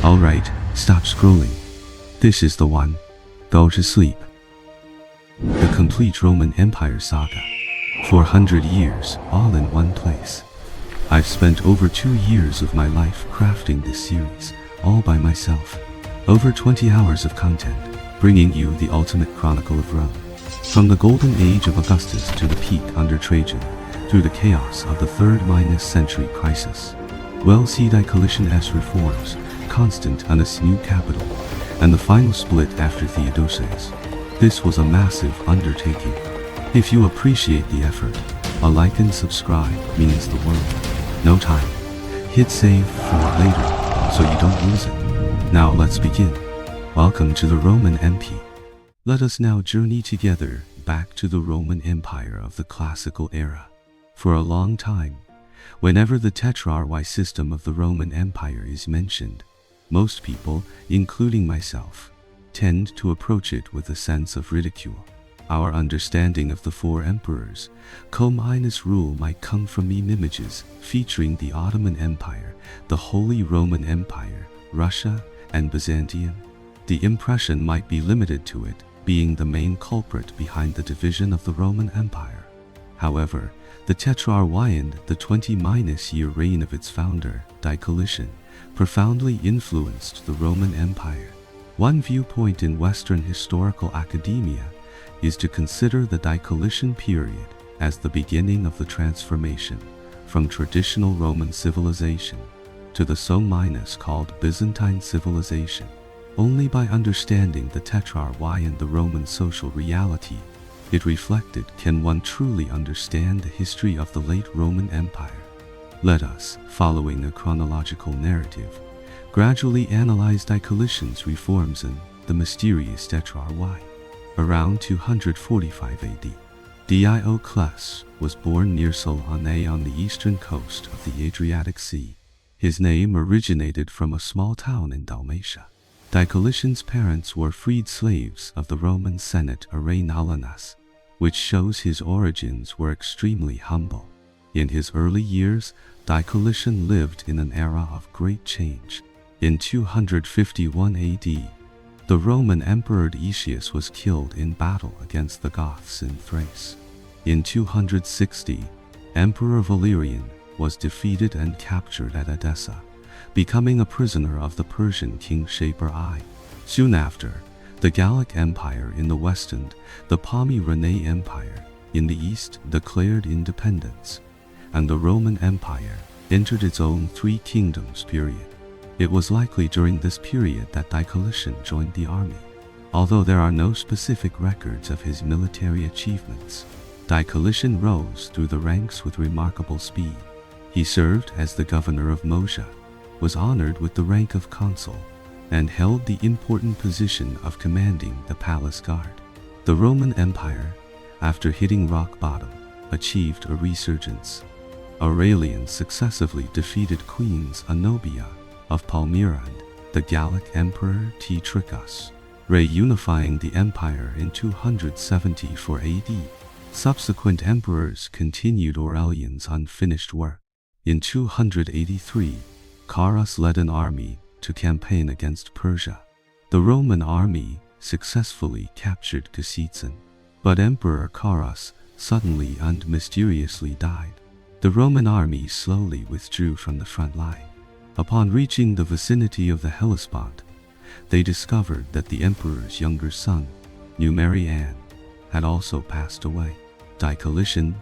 Alright, stop scrolling. This is the one. Go to sleep. The complete Roman Empire saga. 400 years, all in one place. I've spent over 2 years of my life crafting this series, all by myself. Over 20 hours of content, bringing you the ultimate chronicle of Rome. From the golden age of Augustus to the peak under Trajan, through the chaos of the 3rd century crisis. Well, see Diocletian's reforms, Constantine's new capital, and the final split after Theodosius. This was a massive undertaking. If you appreciate the effort, a like and subscribe means the world. No time. Hit save for later, so you don't lose it. Now let's begin. Welcome to the Roman MP. Let us now journey together back to the Roman Empire of the classical era. For a long time, whenever the Tetrarchy system of the Roman Empire is mentioned, most people, including myself, tend to approach it with a sense of ridicule. Our understanding of the 4 emperors, co-minus rule might come from meme images featuring the Ottoman Empire, the Holy Roman Empire, Russia, and Byzantium. The impression might be limited to it being the main culprit behind the division of the Roman Empire. However, the Tetrarchy and the 20-year reign of its founder, Diocletian, profoundly influenced the Roman Empire. One viewpoint in Western historical academia is to consider the Diocletian period as the beginning of the transformation from traditional Roman civilization to the so-called Byzantine civilization. Only by understanding the Tetrarchy and the Roman social reality it reflected can one truly understand the history of the late Roman Empire. Let us, following a chronological narrative, gradually analyze Diocletian's reforms and the mysterious Tetrarchy. Around 245 AD, Diocletian was born near Salonne on the eastern coast of the Adriatic Sea. His name originated from a small town in Dalmatia. Diocletian's parents were freed slaves of the Roman Senate Arenalas, which shows his origins were extremely humble. In his early years, Diocletian lived in an era of great change. In 251 AD, the Roman Emperor Decius was killed in battle against the Goths in Thrace. In 260, Emperor Valerian was defeated and captured at Edessa, becoming a prisoner of the Persian king Shaper I. Soon after, the Gallic Empire in the west and the Pomeranian Empire in the east declared independence, and the Roman Empire entered its own 3 kingdoms period. It was likely during this period that Diocletian joined the army. Although there are no specific records of his military achievements, Diocletian rose through the ranks with remarkable speed. He served as the governor of Moesia, was honored with the rank of consul, and held the important position of commanding the palace guard. The Roman Empire, after hitting rock bottom, achieved a resurgence. Aurelian successively defeated Queens Zenobia of Palmyra and the Gallic Emperor Tetrarchy, reunifying the empire in 274 AD. Subsequent emperors continued Aurelian's unfinished work. In 283, Carus led an army to campaign against Persia. The Roman army successfully captured Ctesiphon, but Emperor Carus suddenly and mysteriously died. The Roman army slowly withdrew from the front line. Upon reaching the vicinity of the Hellespont, they discovered that the emperor's younger son, Numerian, had also passed away. Diocletian,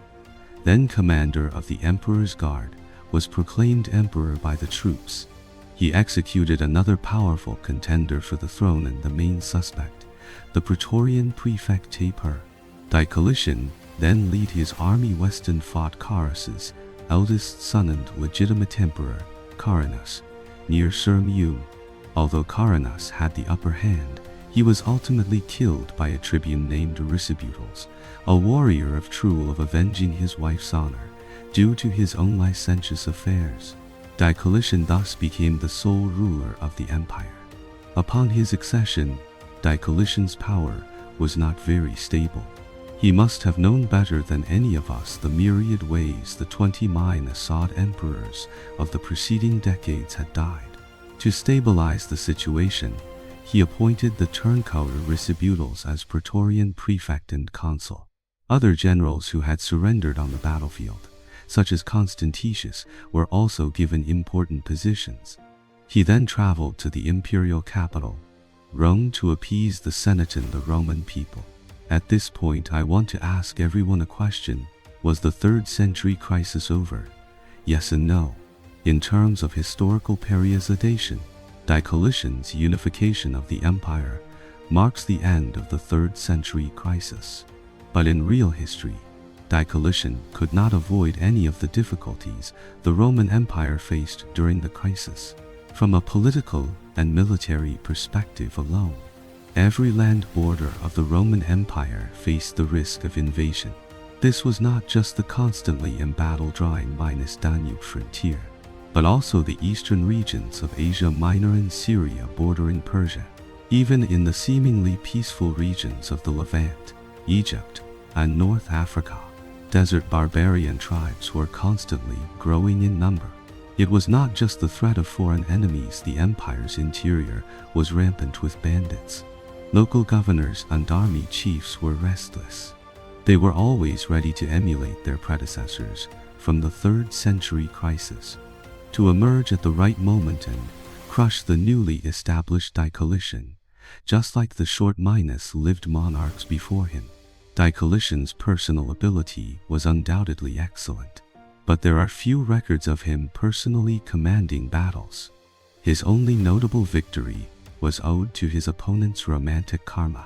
then commander of the emperor's guard, was proclaimed emperor by the troops. He executed another powerful contender for the throne and the main suspect, the Praetorian prefect Taper. Diocletian then led his army west and fought Carus's eldest son and legitimate emperor, Carinus, near Sirmium. Although Carinus had the upper hand, he was ultimately killed by a tribune named Aristobulus, a warrior of Trul of avenging his wife's honor due to his own licentious affairs. Diocletian thus became the sole ruler of the empire. Upon his accession, Diocletian's power was not very stable. He must have known better than any of us the myriad ways the 20 emperors of the preceding decades had died. To stabilize the situation, he appointed the turncoat Ricibutals as Praetorian prefect and consul. Other generals who had surrendered on the battlefield, such as Constantius, were also given important positions. He then traveled to the imperial capital, Rome, to appease the Senate and the Roman people. At this point, I want to ask everyone a question. Was the 3rd century crisis over? Yes and no. In terms of historical periodization, Diocletian's unification of the empire marks the end of the 3rd century crisis. But in real history, Diocletian could not avoid any of the difficulties the Roman Empire faced during the crisis. From a political and military perspective alone, every land border of the Roman Empire faced the risk of invasion. This was not just the constantly embattled Rhine-Danube frontier, but also the eastern regions of Asia Minor and Syria bordering Persia. Even in the seemingly peaceful regions of the Levant, Egypt, and North Africa, desert barbarian tribes were constantly growing in number. It was not just the threat of foreign enemies. The empire's interior was rampant with bandits. Local governors and army chiefs were restless. They were always ready to emulate their predecessors from the 3rd century crisis, to emerge at the right moment and crush the newly established Diocletian, just like the short-lived monarchs before him. Diocletian's personal ability was undoubtedly excellent, but there are few records of him personally commanding battles. His only notable victory was owed to his opponent's romantic karma.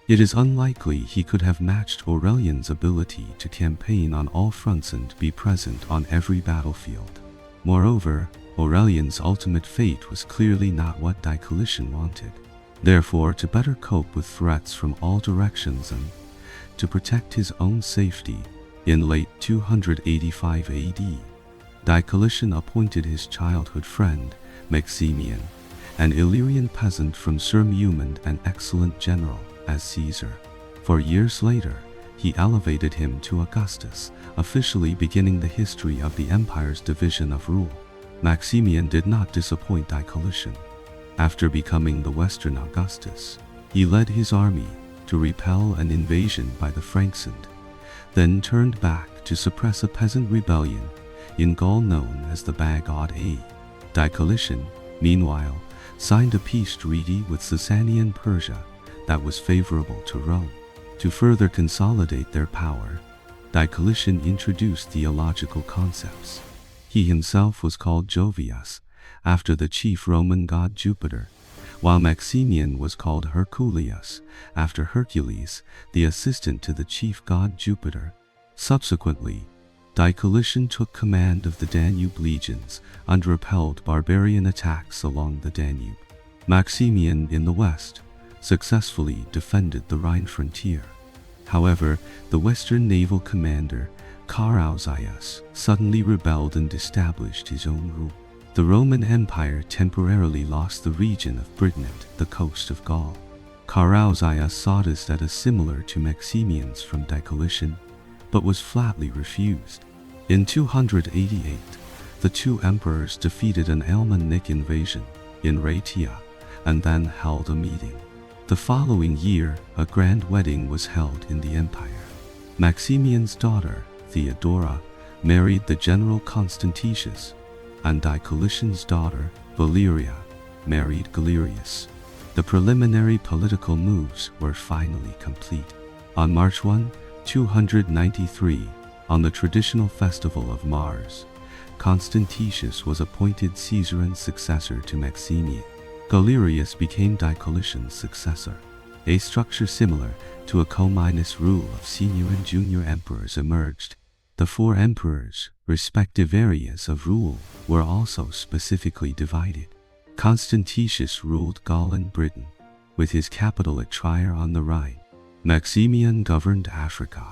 It is unlikely he could have matched Aurelian's ability to campaign on all fronts and be present on every battlefield. Moreover, Aurelian's ultimate fate was clearly not what Diocletian wanted. Therefore, to better cope with threats from all directions and to protect his own safety, in late 285 AD, Diocletian appointed his childhood friend, Maximian, an Illyrian peasant from Sirmium and an excellent general, as Caesar. 4 years later, he elevated him to Augustus, officially beginning the history of the empire's division of rule. Maximian did not disappoint Diocletian. After becoming the Western Augustus, he led his army to repel an invasion by the Franks and then turned back to suppress a peasant rebellion in Gaul known as the Bagaudae A. Diocletian, meanwhile, signed a peace treaty with Sasanian Persia that was favorable to Rome. To further consolidate their power, Diocletian introduced theological concepts. He himself was called Jovius, after the chief Roman god Jupiter, while Maximian was called Herculeus, after Hercules, the assistant to the chief god Jupiter. Subsequently, Diocletian took command of the Danube legions and repelled barbarian attacks along the Danube. Maximian, in the west, successfully defended the Rhine frontier. However, the western naval commander, Carausius, suddenly rebelled and established his own rule. The Roman Empire temporarily lost the region of Britain and the coast of Gaul. Carausius sought a status similar to Maximian's from Diocletian, but was flatly refused. In 288, the two emperors defeated an Alemannic invasion in Raetia and then held a meeting. The following year, a grand wedding was held in the empire. Maximian's daughter, Theodora, married the general Constantius, and Diocletian's daughter, Valeria, married Galerius. The preliminary political moves were finally complete. On March 1, 293, on the traditional festival of Mars, Constantius was appointed Caesarian successor to Maximian. Galerius became Diocletian's successor. A structure similar to a co-minus rule of senior and junior emperors emerged. The 4 emperors' respective areas of rule were also specifically divided. Constantius ruled Gaul and Britain, with his capital at Trier on the Rhine. Maximian governed Africa,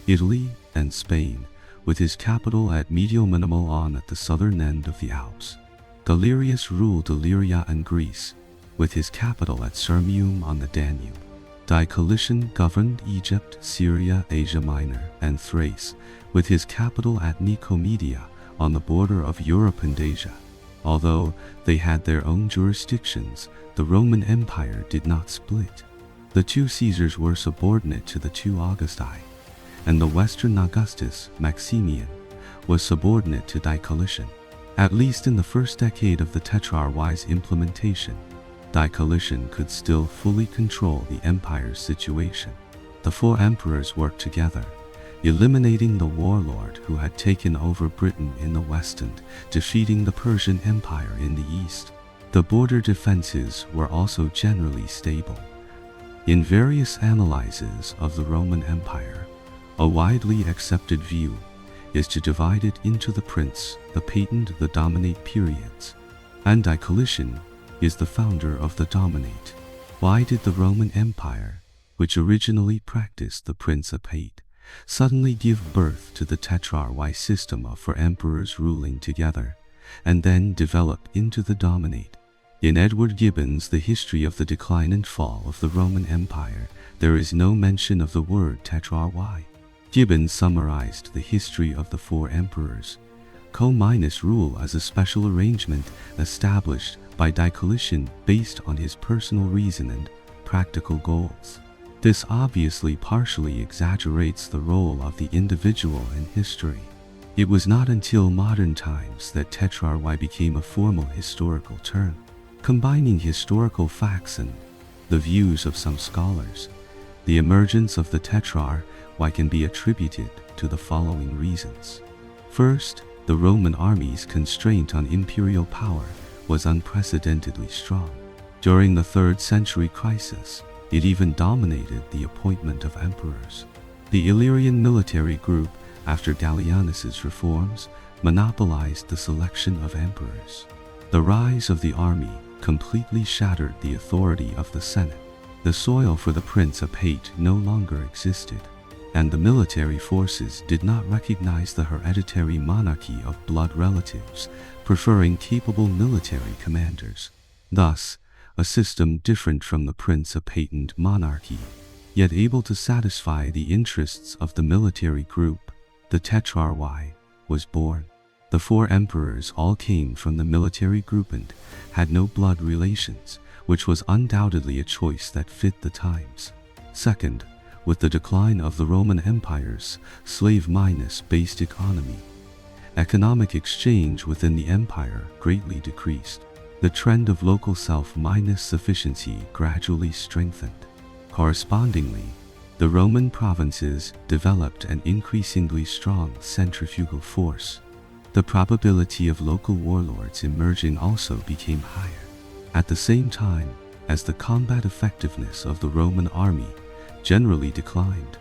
Italy, and Spain, with his capital at Mediominimalon at the southern end of the Alps. Galerius ruled Illyria and Greece, with his capital at Sirmium on the Danube. Diocletian governed Egypt, Syria, Asia Minor, and Thrace, with his capital at Nicomedia on the border of Europe and Asia. Although they had their own jurisdictions, the Roman Empire did not split. The two Caesars were subordinate to the two Augusti, and the Western Augustus, Maximian, was subordinate to Diocletian. At least in the first decade of the Tetrarchy's implementation, Diocletian could still fully control the empire's situation. The four emperors worked together, eliminating the warlord who had taken over Britain in the west and defeating the Persian Empire in the east. The border defenses were also generally stable. In various analyses of the Roman Empire, a widely accepted view is to divide it into the prince, the patent, the dominate periods, and Diocletian is the founder of the dominate. Why did the Roman Empire, which originally practiced the principate, suddenly give birth to the Tetrarchy system of four emperors ruling together, and then develop into the dominate? In Edward Gibbon's The History of the Decline and Fall of the Roman Empire, there is no mention of the word Tetrarchy. Gibbon summarized the history of the four emperors. Co-minus rule as a special arrangement established by Diocletian based on his personal reason and practical goals. This obviously partially exaggerates the role of the individual in history. It was not until modern times that Tetrarchy became a formal historical term, combining historical facts and the views of some scholars. The emergence of the Tetrarchy can be attributed to the following reasons. First, the Roman army's constraint on imperial power was unprecedentedly strong. During the 3rd century crisis, it even dominated the appointment of emperors. The Illyrian military group, after Gallienus's reforms, monopolized the selection of emperors. The rise of the army completely shattered the authority of the Senate. The soil for the principate no longer existed, and the military forces did not recognize the hereditary monarchy of blood relatives, preferring capable military commanders. Thus, a system different from the principate monarchy, yet able to satisfy the interests of the military group, the Tetrarchy, was born. The four emperors all came from the military group and had no blood relations, which was undoubtedly a choice that fit the times. Second, with the decline of the Roman Empire's slave-based economy, economic exchange within the empire greatly decreased. The trend of local self-sufficiency gradually strengthened. Correspondingly, the Roman provinces developed an increasingly strong centrifugal force. The probability of local warlords emerging also became higher. At the same time as the combat effectiveness of the Roman army generally declined,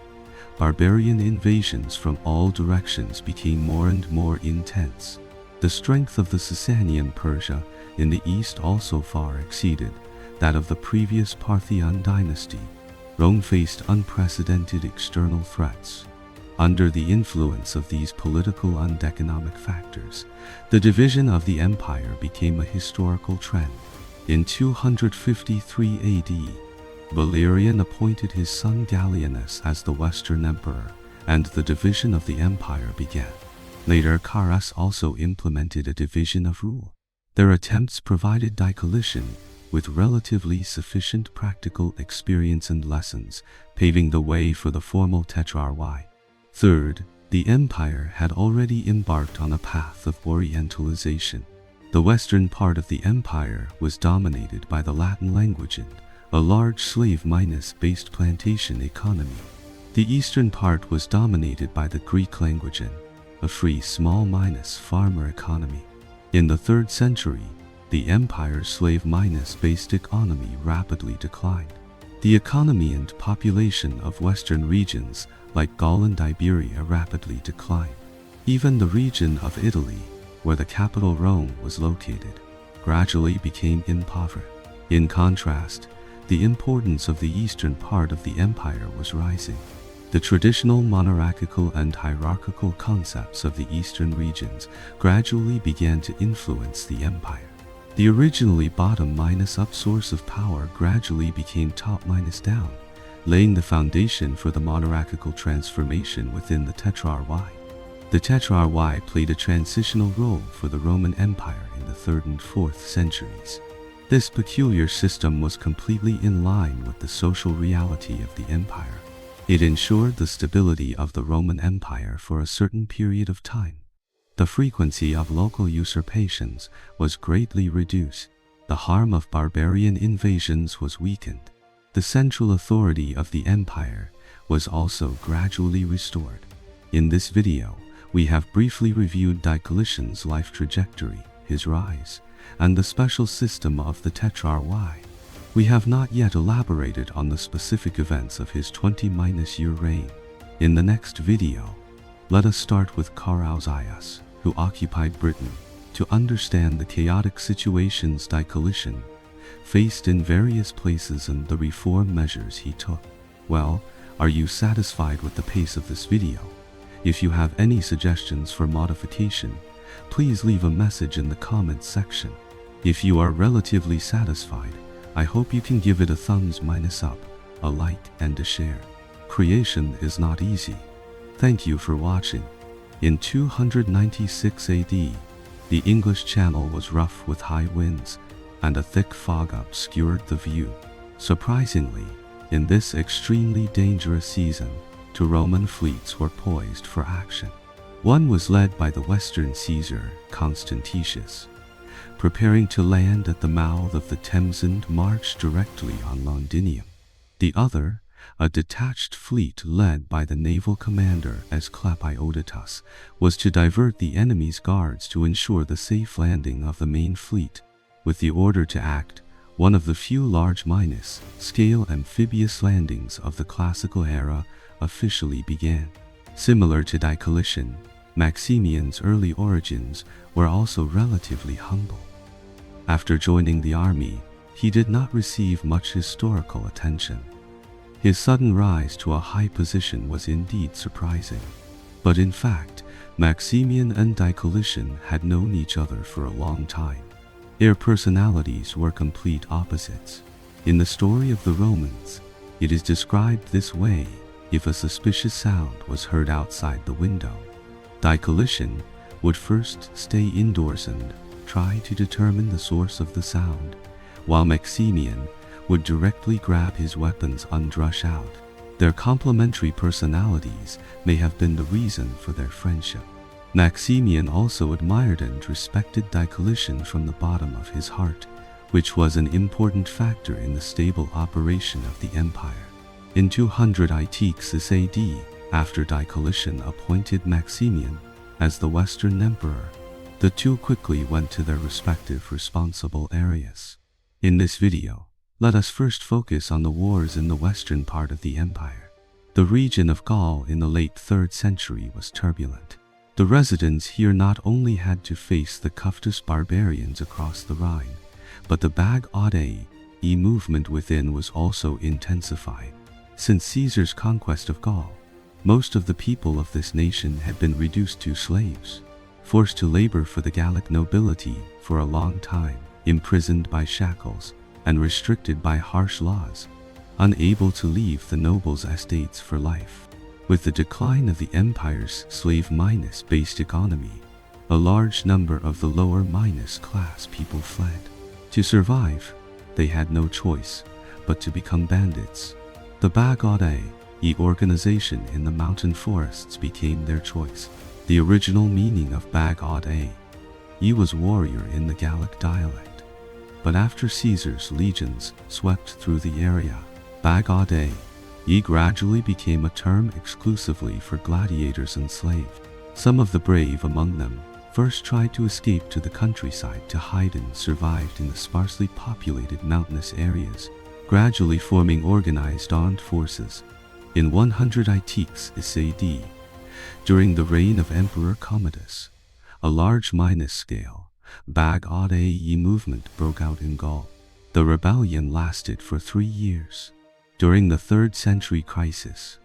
barbarian invasions from all directions became more and more intense. The strength of the Sasanian Persia in the east also far exceeded that of the previous Parthian dynasty. Rome faced unprecedented external threats. Under the influence of these political and economic factors, the division of the empire became a historical trend. In 253 AD, Valerian appointed his son Gallienus as the Western Emperor, and the division of the empire began. Later, Carus also implemented a division of rule. Their attempts provided Diocletian with relatively sufficient practical experience and lessons, paving the way for the formal Tetrarchy. Third, the empire had already embarked on a path of Orientalization. The western part of the empire was dominated by the Latin language and a large slave-based plantation economy. The eastern part was dominated by the Greek language and a free small-farmer economy. In the 3rd century, the empire's slave-based economy rapidly declined. The economy and population of western regions like Gaul and Iberia rapidly declined. Even the region of Italy, where the capital Rome was located, gradually became impoverished. In contrast, the importance of the eastern part of the empire was rising. The traditional monarchical and hierarchical concepts of the eastern regions gradually began to influence the empire. The originally bottom-up source of power gradually became top-down, laying the foundation for the monarchical transformation within the Tetrarchy. The Tetrarchy played a transitional role for the Roman Empire in the 3rd and 4th centuries. This peculiar system was completely in line with the social reality of the empire. It ensured the stability of the Roman Empire for a certain period of time. The frequency of local usurpations was greatly reduced. The harm of barbarian invasions was weakened. The central authority of the empire was also gradually restored. In this video, we have briefly reviewed Diocletian's life trajectory, his rise, and the special system of the Tetrarchy. We have not yet elaborated on the specific events of his 20-year reign. In the next video, let us start with Carausius, who occupied Britain, to understand the chaotic situations Diocletian faced in various places and the reform measures he took. Well, are you satisfied with the pace of this video? If you have any suggestions for modification, please leave a message in the comments section. If you are relatively satisfied, I hope you can give it a thumbs up, a like and a share. Creation is not easy. Thank you for watching. In 296 AD, the English Channel was rough with high winds, and a thick fog obscured the view. Surprisingly, in this extremely dangerous season, two Roman fleets were poised for action. One was led by the Western Caesar, Constantius, preparing to land at the mouth of the Thames and march directly on Londinium. The other, a detached fleet led by the naval commander Asclepiodotus, was to divert the enemy's guards to ensure the safe landing of the main fleet. With the order to act, one of the few large scale amphibious landings of the classical era officially began. Similar to Diocletian, Maximian's early origins were also relatively humble. After joining the army, he did not receive much historical attention. His sudden rise to a high position was indeed surprising. But in fact, Maximian and Diocletian had known each other for a long time. Their personalities were complete opposites. In the story of the Romans, it is described this way: if a suspicious sound was heard outside the window, Diocletian would first stay indoors and try to determine the source of the sound, while Maximian would directly grab his weapons and rush out. Their complementary personalities may have been the reason for their friendship. Maximian also admired and respected Diocletian from the bottom of his heart, which was an important factor in the stable operation of the empire. In 286 AD, after Diocletian appointed Maximian as the Western Emperor, the two quickly went to their respective responsible areas. In this video, let us first focus on the wars in the western part of the empire. The region of Gaul in the late 3rd century was turbulent. The residents here not only had to face the covetous barbarians across the Rhine, but the Bagaudae movement within was also intensified. Since Caesar's conquest of Gaul, most of the people of this nation had been reduced to slaves, forced to labor for the Gallic nobility for a long time, imprisoned by shackles, and restricted by harsh laws, unable to leave the nobles' estates for life. With the decline of the empire's slave-based economy, a large number of the lower class people fled. To survive, they had no choice but to become bandits. The Bagaudae organization in the mountain forests became their choice. The original meaning of Bagaudae was warrior in the Gallic dialect. But after Caesar's legions swept through the area, Bagaudae gradually became a term exclusively for gladiators enslaved. Some of the brave among them first tried to escape to the countryside to hide and survived in the sparsely populated mountainous areas, gradually forming organized armed forces. In 186 AD, during the reign of Emperor Commodus, a large scale Bagaudae movement broke out in Gaul. The rebellion lasted for 3 years. During the 3rd century crisis,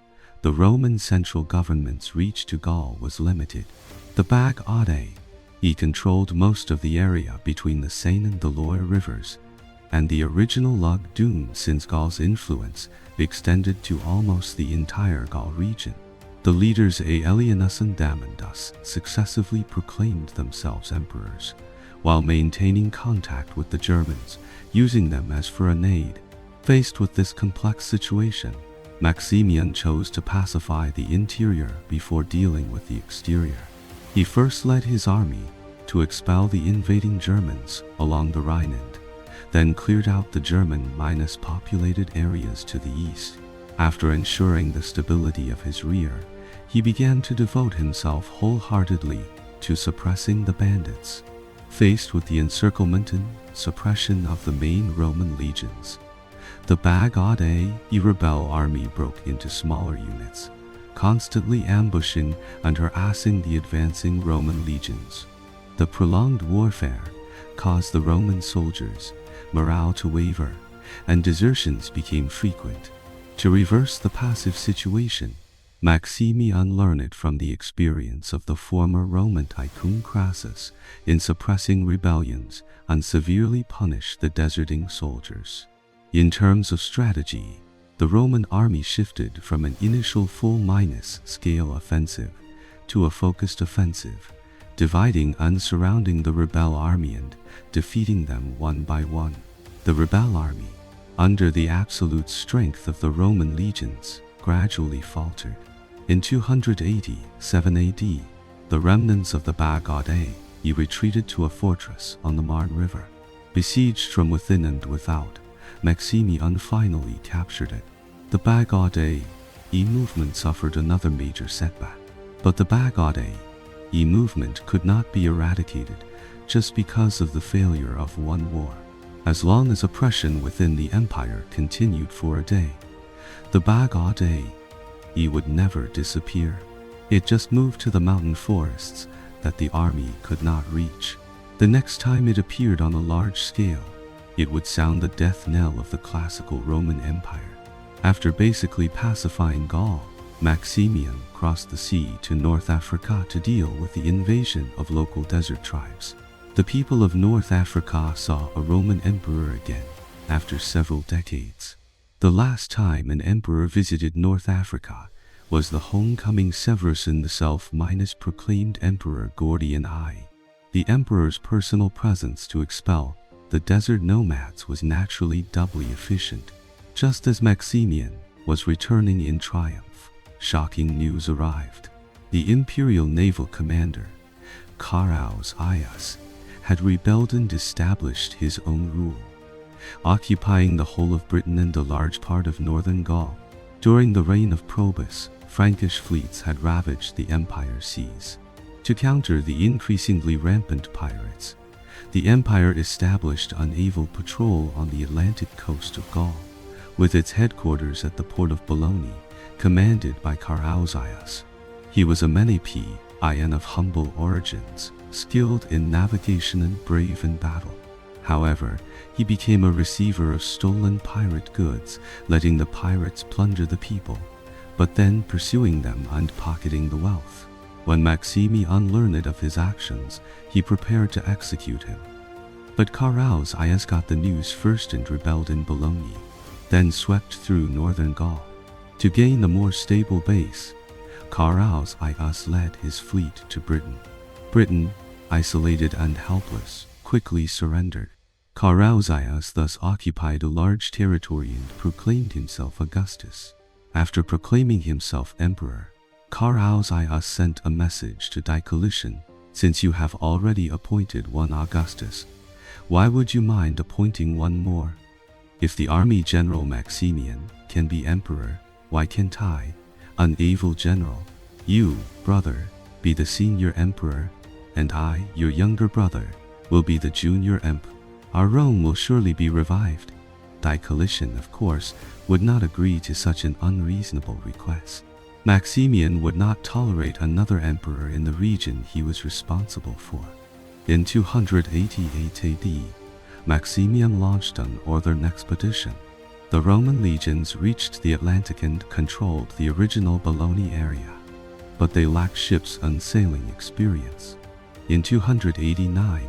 the Roman central government's reach to Gaul was limited. The Bagaudae controlled most of the area between the Seine and the Loire rivers, and the original Lug Dune, since Gaul's influence extended to almost the entire Gaul region. The leaders Aelianus and Damandus successively proclaimed themselves emperors, while maintaining contact with the Germans, using them as foreign aid. Faced with this complex situation, Maximian chose to pacify the interior before dealing with the exterior. He first led his army to expel the invading Germans along the Rhineland, then cleared out the German-populated areas to the east. After ensuring the stability of his rear, he began to devote himself wholeheartedly to suppressing the bandits. Faced with the encirclement and suppression of the main Roman legions, the Bagaudae rebel army broke into smaller units, constantly ambushing and harassing the advancing Roman legions. The prolonged warfare caused the Roman soldiers' morale to waver, and desertions became frequent. To reverse the passive situation, Maximian learned from the experience of the former Roman tycoon Crassus in suppressing rebellions and severely punished the deserting soldiers. In terms of strategy, the Roman army shifted from an initial full-scale offensive to a focused offensive, dividing and surrounding the rebel army and defeating them one by one. The rebel army, under the absolute strength of the Roman legions, gradually faltered. In 287 AD, the remnants of the Bagaudae retreated to a fortress on the Marne River. Besieged from within and without, Maximian finally captured it. The Bagaudae movement suffered another major setback. But the Bagaudae movement could not be eradicated just because of the failure of one war. As long as oppression within the empire continued for a day, the Bagaudae would never disappear. It just moved to the mountain forests that the army could not reach. The next time it appeared on a large scale, it would sound the death knell of the classical Roman Empire. After basically pacifying Gaul, Maximian crossed the sea to North Africa to deal with the invasion of local desert tribes. The people of North Africa saw a Roman emperor again after several decades. The last time an emperor visited North Africa was the homecoming Severus in the self-proclaimed Emperor Gordian I. The emperor's personal presence to expel the desert nomads was naturally doubly efficient. Just as Maximian was returning in triumph, shocking news arrived. The imperial naval commander, Carausius, had rebelled and established his own rule, occupying the whole of Britain and a large part of northern Gaul. During the reign of Probus, Frankish fleets had ravaged the empire's seas. To counter the increasingly rampant pirates, the empire established a naval patrol on the Atlantic coast of Gaul, with its headquarters at the port of Boulogne, commanded by Carausius. He was a Menippean of humble origins, skilled in navigation and brave in battle. However, he became a receiver of stolen pirate goods, letting the pirates plunder the people, but then pursuing them and pocketing the wealth. When Maximian learned of his actions, he prepared to execute him. But Carausius got the news first and rebelled in Boulogne, then swept through northern Gaul. To gain a more stable base, Carausius led his fleet to Britain. Britain, isolated and helpless, quickly surrendered. Carausius thus occupied a large territory and proclaimed himself Augustus. After proclaiming himself emperor, Carausius sent a message to Diocletian: "Since you have already appointed one Augustus, why would you mind appointing one more? If the army general Maximian can be emperor, why can't I, an able general, you, brother, be the senior emperor, and I, your younger brother, will be the junior emp? Our Rome will surely be revived." Diocletian, of course, would not agree to such an unreasonable request. Maximian would not tolerate another emperor in the region he was responsible for. In 288 AD, Maximian launched an northern expedition. The Roman legions reached the Atlantic and controlled the original Boulogne area, but they lacked ships and sailing experience. In 289,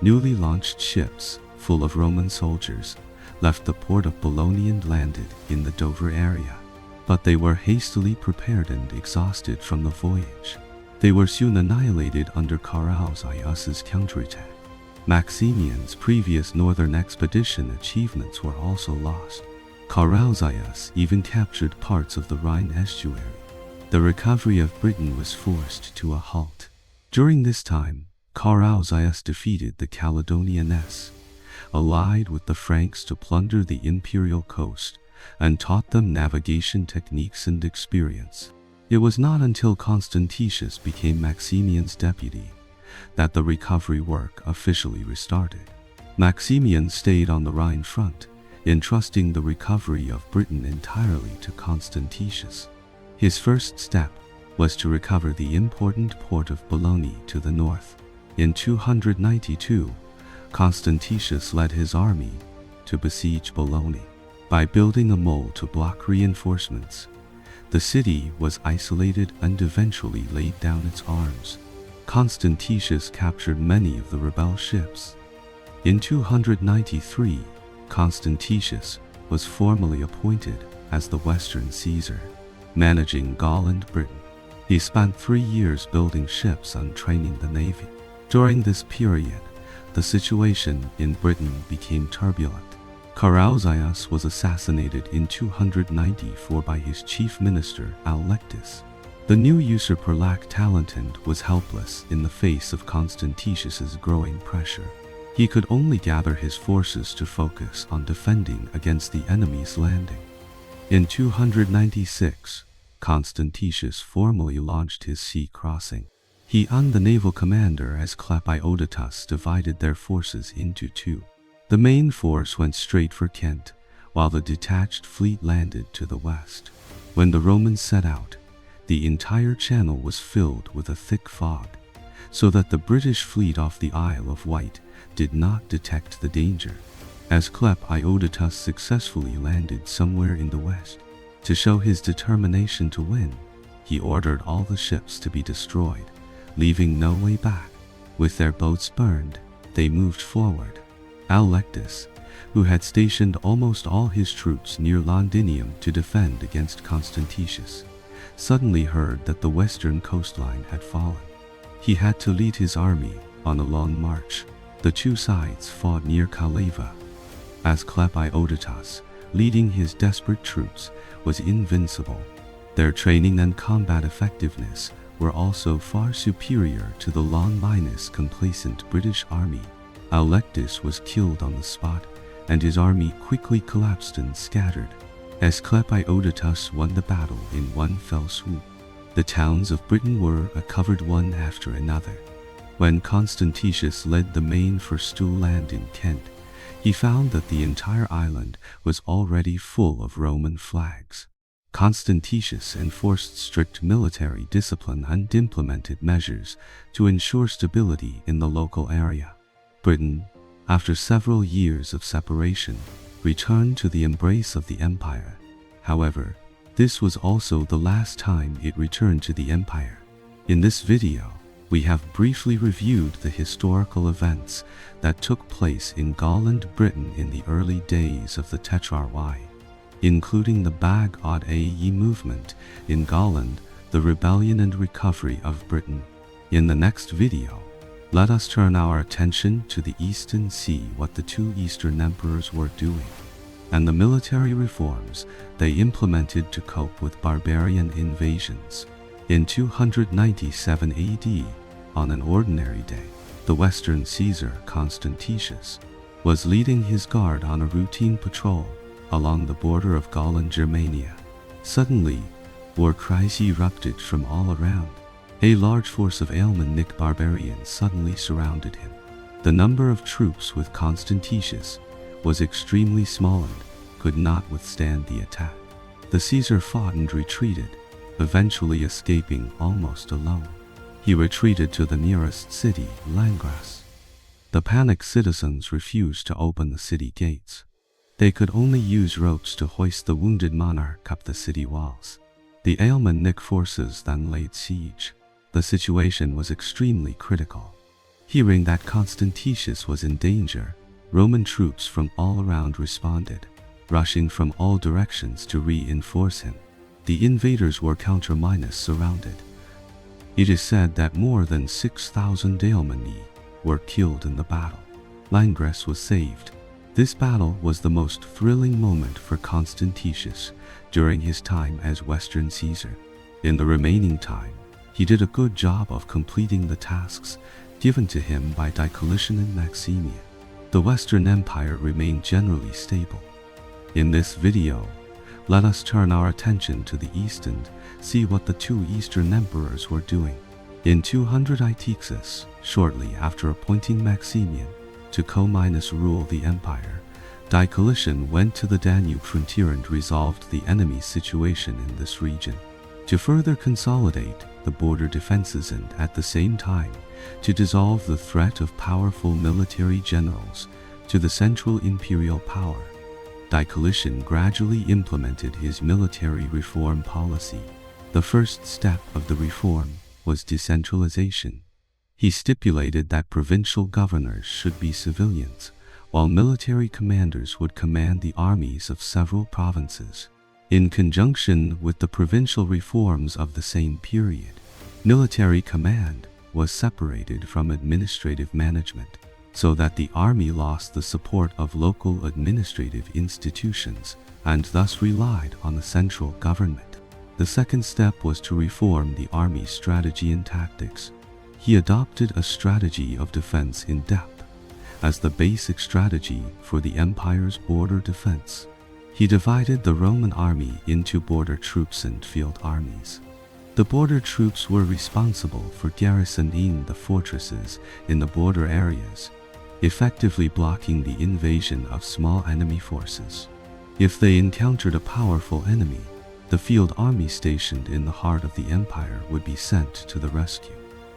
newly launched ships, full of Roman soldiers, left the port of Boulogne and landed in the Dover area. But they were hastily prepared and exhausted from the voyage. They were soon annihilated under Carausius's counterattack. Maximian's previous northern expedition achievements were also lost. Carausius even captured parts of the Rhine estuary. The recovery of Britain was forced to a halt. During this time, Carausius defeated the Caledonians, allied with the Franks to plunder the imperial coast, and taught them navigation techniques and experience. It was not until Constantius became Maximian's deputy that the recovery work officially restarted. Maximian stayed on the Rhine front, entrusting the recovery of Britain entirely to Constantius. His first step was to recover the important port of Bologna to the north. In 292, Constantius led his army to besiege Bologna. By building a mole to block reinforcements, the city was isolated and eventually laid down its arms. Constantius captured many of the rebel ships. In 293, Constantius was formally appointed as the Western Caesar, managing Gaul and Britain. He spent 3 years building ships and training the navy. During this period, the situation in Britain became turbulent. Carausius was assassinated in 294 by his chief minister Allectus. The new usurper Lactalentin was helpless in the face of Constantius's growing pressure. He could only gather his forces to focus on defending against the enemy's landing. In 296, Constantius formally launched his sea crossing. He and the naval commander Asclepiodatus divided their forces into two. The main force went straight for Kent, while the detached fleet landed to the west. When the Romans set out, the entire channel was filled with a thick fog, so that the British fleet off the Isle of Wight did not detect the danger. Asclepiodatus successfully landed somewhere in the west. To show his determination to win, he ordered all the ships to be destroyed, leaving no way back. With their boats burned, they moved forward. Allectus, who had stationed almost all his troops near Londinium to defend against Constantius, suddenly heard that the western coastline had fallen. He had to lead his army on a long march. The two sides fought near Calava. Asclepiodatus, leading his desperate troops, was invincible. Their training and combat effectiveness were also far superior to the long-minus complacent British army. Allectus was killed on the spot, and his army quickly collapsed and scattered. Asclepiodatus won the battle in one fell swoop. The towns of Britain were covered one after another. When Constantius led the main first to land in Kent, he found that the entire island was already full of Roman flags. Constantius enforced strict military discipline and implemented measures to ensure stability in the local area. Britain, after several years of separation, returned to the embrace of the empire. However, this was also the last time it returned to the empire. In this video, we have briefly reviewed the historical events that took place in Gaul and Britain in the early days of the Tetrarchy, including the Bag-Ae movement in Gauland, the rebellion and recovery of Britain. In the next video, let us turn our attention to the East and see what the two Eastern emperors were doing, and the military reforms they implemented to cope with barbarian invasions. In 297 AD, on an ordinary day, the Western Caesar Constantius was leading his guard on a routine patrol along the border of Gaul and Germania. Suddenly, war cries erupted from all around. A large force of Alemannic barbarians suddenly surrounded him. The number of troops with Constantius was extremely small and could not withstand the attack. The Caesar fought and retreated, eventually escaping almost alone. He retreated to the nearest city, Langres. The panicked citizens refused to open the city gates. They could only use ropes to hoist the wounded monarch up the city walls. The Alemannic forces then laid siege. The situation was extremely critical. Hearing that Constantius was in danger, Roman troops from all around responded, rushing from all directions to reinforce him. The invaders were surrounded. It is said that more than 6,000 Alemanni were killed in the battle. Langres was saved. This battle was the most thrilling moment for Constantius during his time as Western Caesar. In the remaining time, he did a good job of completing the tasks given to him by Diocletian and Maximian. The Western Empire remained generally stable. In this video, let us turn our attention to the East and see what the two Eastern emperors were doing. In 200 Ixus, shortly after appointing Maximian to co-rule the empire, Diocletian went to the Danube frontier and resolved the enemy's situation in this region. To further consolidate the border defenses and at the same time to dissolve the threat of powerful military generals to the central imperial power, Diocletian gradually implemented his military reform policy. The first step of the reform was decentralization. He stipulated that provincial governors should be civilians, while military commanders would command the armies of several provinces. In conjunction with the provincial reforms of the same period, military command was separated from administrative management, so that the army lost the support of local administrative institutions and thus relied on the central government. The second step was to reform the army's strategy and tactics. He adopted a strategy of defense in depth as the basic strategy for the empire's border defense. He divided the Roman army into border troops and field armies. The border troops were responsible for garrisoning the fortresses in the border areas, effectively blocking the invasion of small enemy forces. If they encountered a powerful enemy, the field army stationed in the heart of the empire would be sent to the rescue.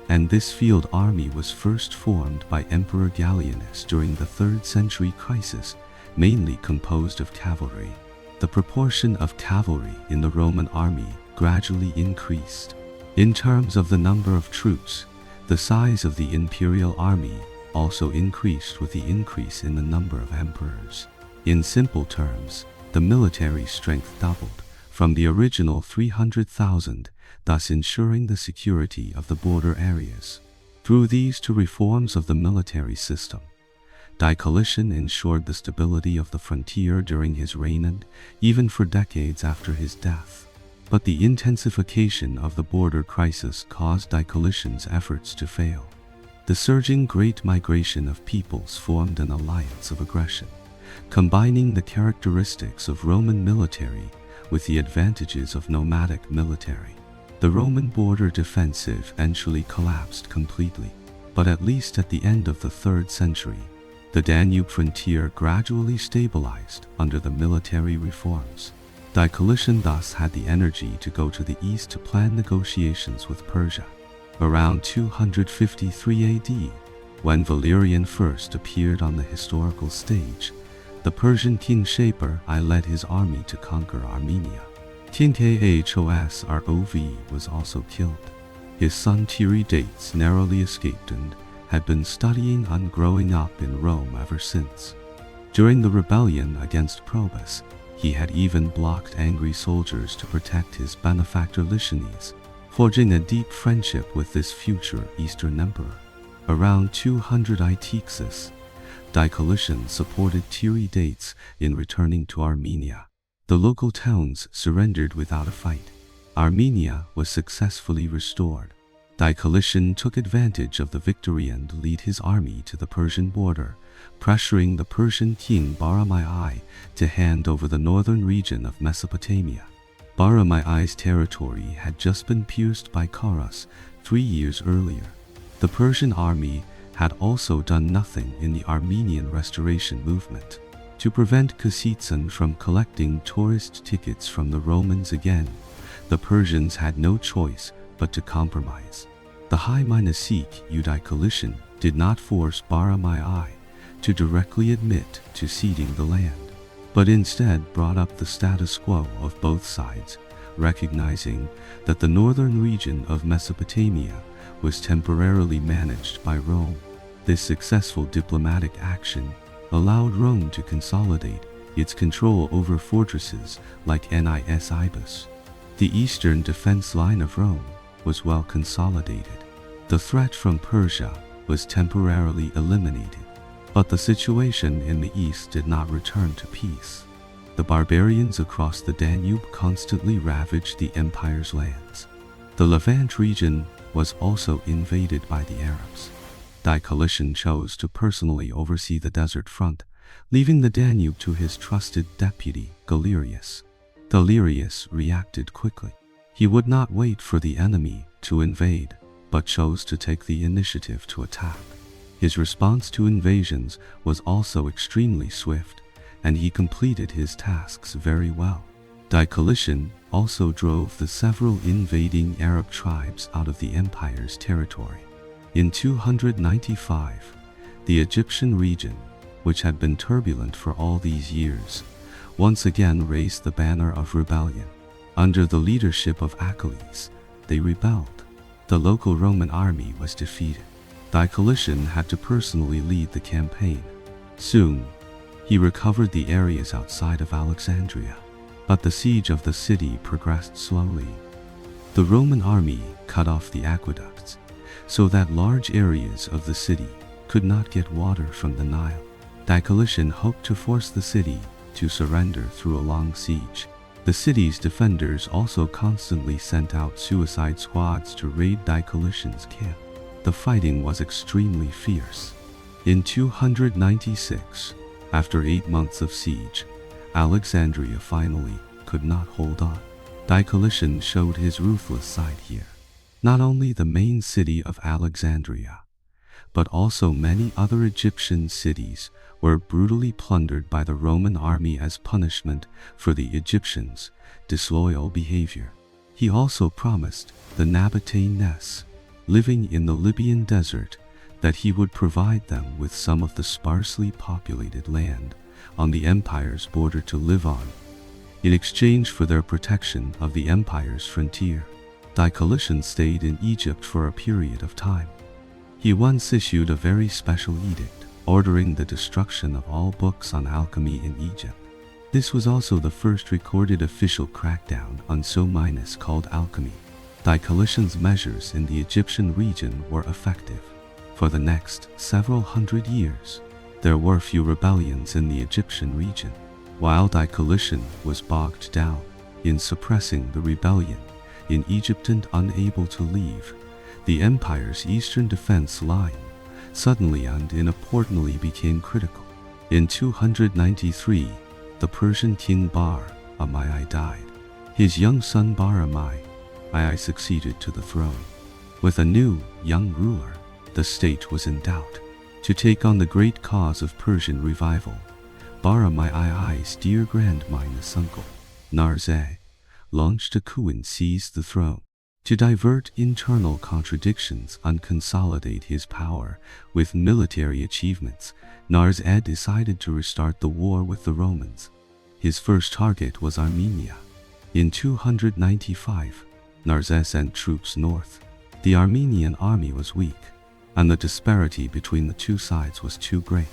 And this field army was first formed by Emperor Gallienus during the 3rd century crisis, mainly composed of cavalry. The proportion of cavalry in the Roman army gradually increased. In terms of the number of troops, the size of the imperial army also increased with the increase in the number of emperors. In simple terms, the military strength doubled from the original 300,000, thus ensuring the security of the border areas. Through these two reforms of the military system, Diocletian ensured the stability of the frontier during his reign and even for decades after his death. But the intensification of the border crisis caused Diocletian's efforts to fail. The surging great migration of peoples formed an alliance of aggression, combining the characteristics of Roman military with the advantages of nomadic military. The Roman border defensive eventually collapsed completely, but at least at the end of the 3rd century, the Danube frontier gradually stabilized under the military reforms. Diocletian thus had the energy to go to the east to plan negotiations with Persia. Around 253 AD, when Valerian first appeared on the historical stage, the Persian king Shapur I led his army to conquer Armenia. King Khosrov was also killed. His son Tiridates narrowly escaped and had been studying and growing up in Rome ever since. During the rebellion against Probus, he had even blocked angry soldiers to protect his benefactor Licinius, forging a deep friendship with this future Eastern emperor. Around 200 Ixus, Diocletian supported Tiridates in returning to Armenia. The local towns surrendered without a fight. Armenia was successfully restored. Diocletian took advantage of the victory and led his army to the Persian border, pressuring the Persian king Bahram I to hand over the northern region of Mesopotamia. Bahram I's territory had just been pierced by Kharas 3 years earlier. The Persian army had also done nothing in the Armenian restoration movement. To prevent Khassitsan from collecting tourist tickets from the Romans again, the Persians had no choice but to compromise. The High-Sikh Diocletian did not force Bahram I to directly admit to ceding the land, but instead brought up the status quo of both sides, recognizing that the northern region of Mesopotamia was temporarily managed by Rome. This successful diplomatic action allowed Rome to consolidate its control over fortresses like Nis Ibis. The eastern defense line of Rome was well consolidated. The threat from Persia was temporarily eliminated. But the situation in the east did not return to peace. The barbarians across the Danube constantly ravaged the empire's lands. The Levant region was also invaded by the Arabs. Diocletian chose to personally oversee the desert front, leaving the Danube to his trusted deputy, Galerius. Galerius reacted quickly. He would not wait for the enemy to invade, but chose to take the initiative to attack. His response to invasions was also extremely swift, and he completed his tasks very well. Diocletian also drove the several invading Arab tribes out of the empire's territory. In 295, the Egyptian region, which had been turbulent for all these years, once again raised the banner of rebellion. Under the leadership of Achilles, they rebelled. The local Roman army was defeated. Diocletian had to personally lead the campaign. Soon, he recovered the areas outside of Alexandria, but the siege of the city progressed slowly. The Roman army cut off the aqueducts, so that large areas of the city could not get water from the Nile. Diocletian hoped to force the city to surrender through a long siege. The city's defenders also constantly sent out suicide squads to raid Diocletian's camp. The fighting was extremely fierce. In 296, after 8 months of siege, Alexandria finally could not hold on. Diocletian showed his ruthless side here. Not only the main city of Alexandria, but also many other Egyptian cities were brutally plundered by the Roman army as punishment for the Egyptians' disloyal behavior. He also promised the Nabateans, living in the Libyan desert, that he would provide them with some of the sparsely populated land on the empire's border to live on, in exchange for their protection of the empire's frontier. Diocletian stayed in Egypt for a period of time. He once issued a very special edict, ordering the destruction of all books on alchemy in Egypt. This was also the first recorded official crackdown on so called alchemy. Diocletian's measures in the Egyptian region were effective. For the next several hundred years, there were few rebellions in the Egyptian region. While Diocletian was bogged down in suppressing the rebellion in Egypt and unable to leave, the empire's eastern defense line suddenly and inopportunely became critical. In 293, the Persian king Bar-Amai died. His young son Bar-Amai succeeded to the throne. With a new, young ruler, the state was in doubt. To take on the great cause of Persian revival, Bar-Amai's dear grandmother's uncle, Narzeh, launched a coup and seized the throne. To divert internal contradictions and consolidate his power with military achievements, Narzeh decided to restart the war with the Romans. His first target was Armenia. In 295, Narzeh sent troops north. The Armenian army was weak, and the disparity between the two sides was too great.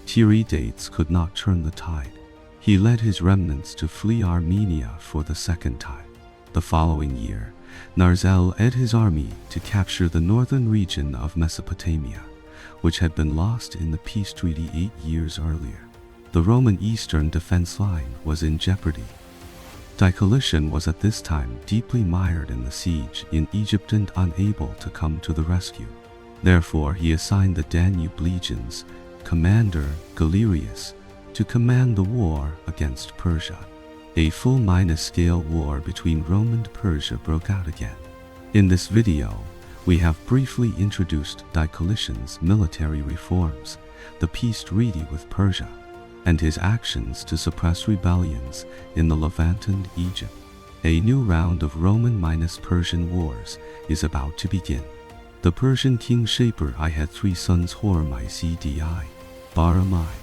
Tiridates could not turn the tide. He led his remnants to flee Armenia for the second time. The following year, Narzeh led his army to capture the northern region of Mesopotamia, which had been lost in the peace treaty 8 years earlier. The Roman eastern defense line was in jeopardy. Diocletian was at this time deeply mired in the siege in Egypt and unable to come to the rescue. Therefore, he assigned the Danube legion's commander, Galerius, to command the war against Persia. A full-scale war between Rome and Persia broke out again. In this video, we have briefly introduced Diocletian's military reforms, the peace treaty with Persia, and his actions to suppress rebellions in the Levant and Egypt. A new round of Roman-Persian wars is about to begin. The Persian king Shapur I had 3 sons, Hormai, Cdi, Bar-Amai,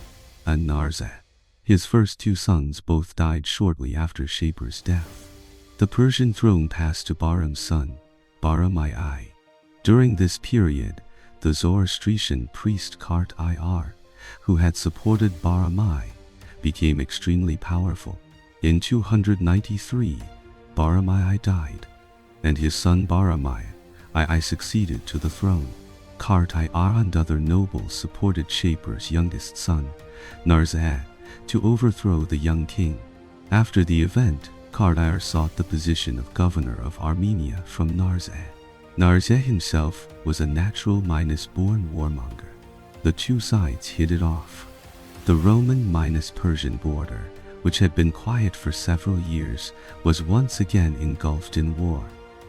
and Narzeh. His first 2 sons both died shortly after Shapur's death. The Persian throne passed to Bahram's son, Bar-Amai. During this period, the Zoroastrian priest Kart-Ir, who had supported Bar-Amai, became extremely powerful. In 293, Bar-Amai died, and his son Bar-Amai succeeded to the throne. Kartai and other nobles supported Shaper's youngest son, Narza, to overthrow the young king. After the event, Kartai sought the position of governor of Armenia from Narza. Narza himself was a natural-born warmonger. The two sides hit it off. The Roman-Persian border, which had been quiet for several years, was once again engulfed in war.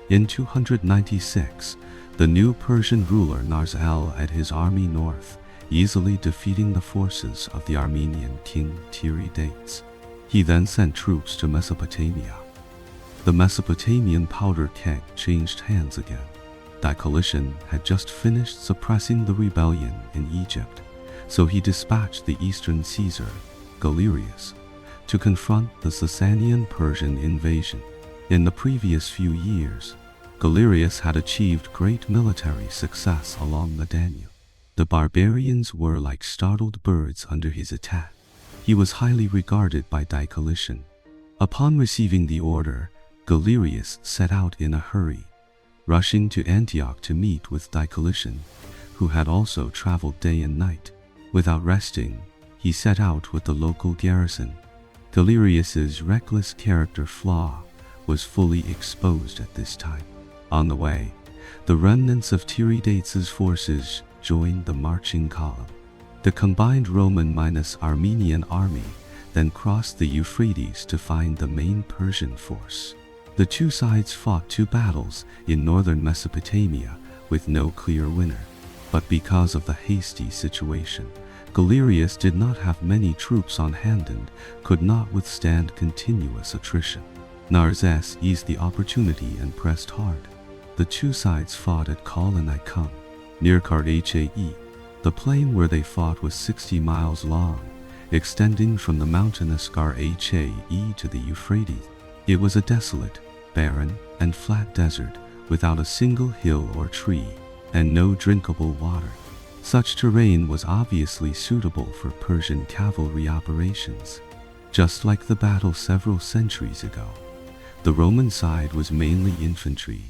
In 296, the new Persian ruler Narzal led his army north, easily defeating the forces of the Armenian king Tiridates. He then sent troops to Mesopotamia. The Mesopotamian powder keg changed hands again. Diocletian had just finished suppressing the rebellion in Egypt, so he dispatched the eastern Caesar, Galerius, to confront the Sasanian Persian invasion. In the previous few years, Galerius had achieved great military success along the Danube. The barbarians were like startled birds under his attack. He was highly regarded by Diocletian. Upon receiving the order, Galerius set out in a hurry, rushing to Antioch to meet with Diocletian, who had also traveled day and night. Without resting, he set out with the local garrison. Galerius's reckless character flaw was fully exposed at this time. On the way, the remnants of Tiridates' forces joined the marching column. The combined Roman-Armenian army then crossed the Euphrates to find the main Persian force. The two sides fought two battles in northern Mesopotamia with no clear winner. But because of the hasty situation, Galerius did not have many troops on hand and could not withstand continuous attrition. Narses seized the opportunity and pressed hard. The two sides fought at Kal-Anai near Kartae. The plain where they fought was 60 miles long, extending from the mountainous Kartae to the Euphrates. It was a desolate, barren, and flat desert without a single hill or tree, and no drinkable water. Such terrain was obviously suitable for Persian cavalry operations. Just like the battle several centuries ago, the Roman side was mainly infantry,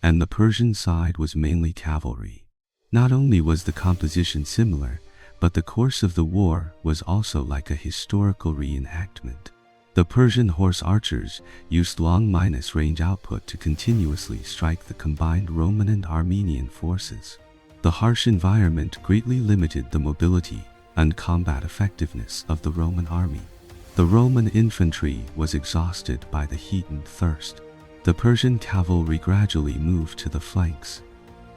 and the Persian side was mainly cavalry. Not only was the composition similar, but the course of the war was also like a historical reenactment. The Persian horse archers used long-range output to continuously strike the combined Roman and Armenian forces. The harsh environment greatly limited the mobility and combat effectiveness of the Roman army. The Roman infantry was exhausted by the heat and thirst. The Persian cavalry gradually moved to the flanks.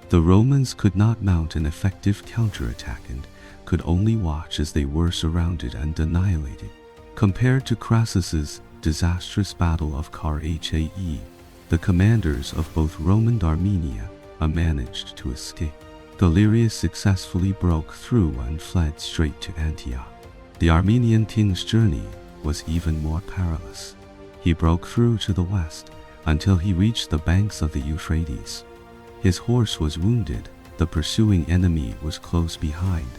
The Romans could not mount an effective counterattack and could only watch as they were surrounded and annihilated. Compared to Crassus's disastrous battle of Kartae, the commanders of both Rome and Armenia managed to escape. Galerius successfully broke through and fled straight to Antioch. The Armenian king's journey was even more perilous. He broke through to the west until he reached the banks of the Euphrates. His horse was wounded, the pursuing enemy was close behind,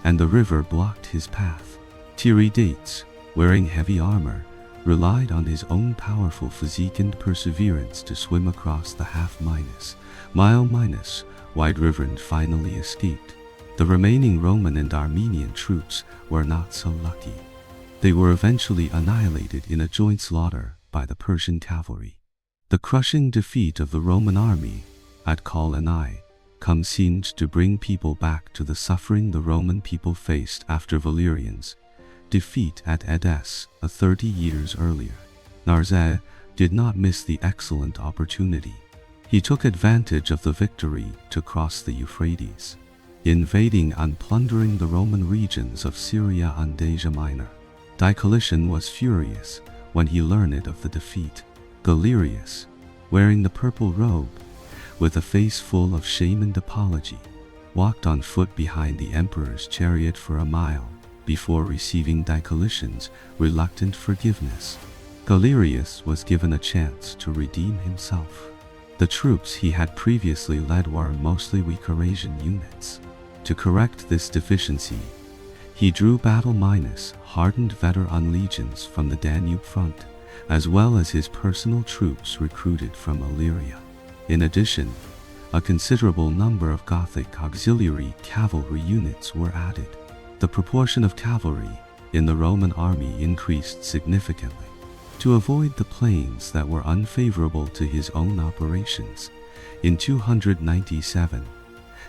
and the river blocked his path. Tiridates, wearing heavy armor, relied on his own powerful physique and perseverance to swim across the half-mile wide river and finally escaped. The remaining Roman and Armenian troops were not so lucky. They were eventually annihilated in a joint slaughter by the Persian cavalry. The crushing defeat of the Roman army at Kal-Anai seemed to bring people back to the suffering the Roman people faced after Valerian's defeat at Edessa 30 years earlier. Narza did not miss the excellent opportunity. He took advantage of the victory to cross the Euphrates, invading and plundering the Roman regions of Syria and Asia Minor. Diocletian was furious when he learned of the defeat. Galerius, wearing the purple robe, with a face full of shame and apology, walked on foot behind the emperor's chariot for a mile before receiving Diocletian's reluctant forgiveness. Galerius was given a chance to redeem himself. The troops he had previously led were mostly weak Eurasian units. To correct this deficiency, he drew hardened veteran legions from the Danube front, as well as his personal troops recruited from Illyria. In addition, a considerable number of Gothic auxiliary cavalry units were added. The proportion of cavalry in the Roman army increased significantly. To avoid the plains that were unfavorable to his own operations, in 297,